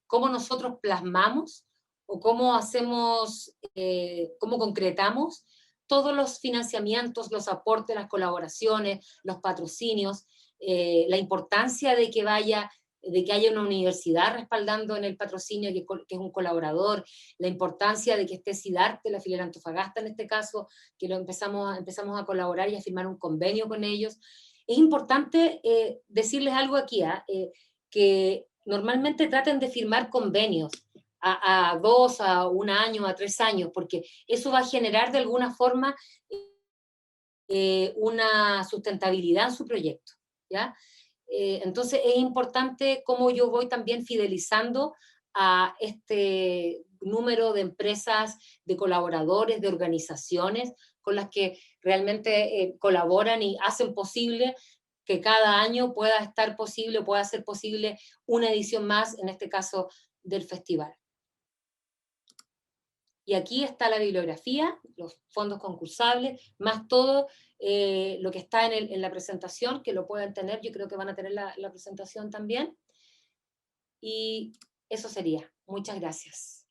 cómo nosotros plasmamos o cómo hacemos, cómo concretamos todos los financiamientos, los aportes, las colaboraciones, los patrocinios, la importancia de que haya una universidad respaldando en el patrocinio, que es un colaborador, la importancia de que esté SIDARTE, la filial Antofagasta en este caso, que empezamos a colaborar y a firmar un convenio con ellos. Es importante decirles algo aquí, que normalmente traten de firmar convenios a 2, a 1 año, a 3 años, porque eso va a generar de alguna forma una sustentabilidad en su proyecto, ¿ya? Entonces es importante cómo yo voy también fidelizando a este número de empresas, de colaboradores, de organizaciones con las que realmente colaboran y hacen posible que cada año pueda ser posible una edición más, en este caso del festival. Y aquí está la bibliografía, los fondos concursables, más todo lo que está en la presentación, que lo pueden tener, yo creo que van a tener la presentación también. Y eso sería. Muchas gracias.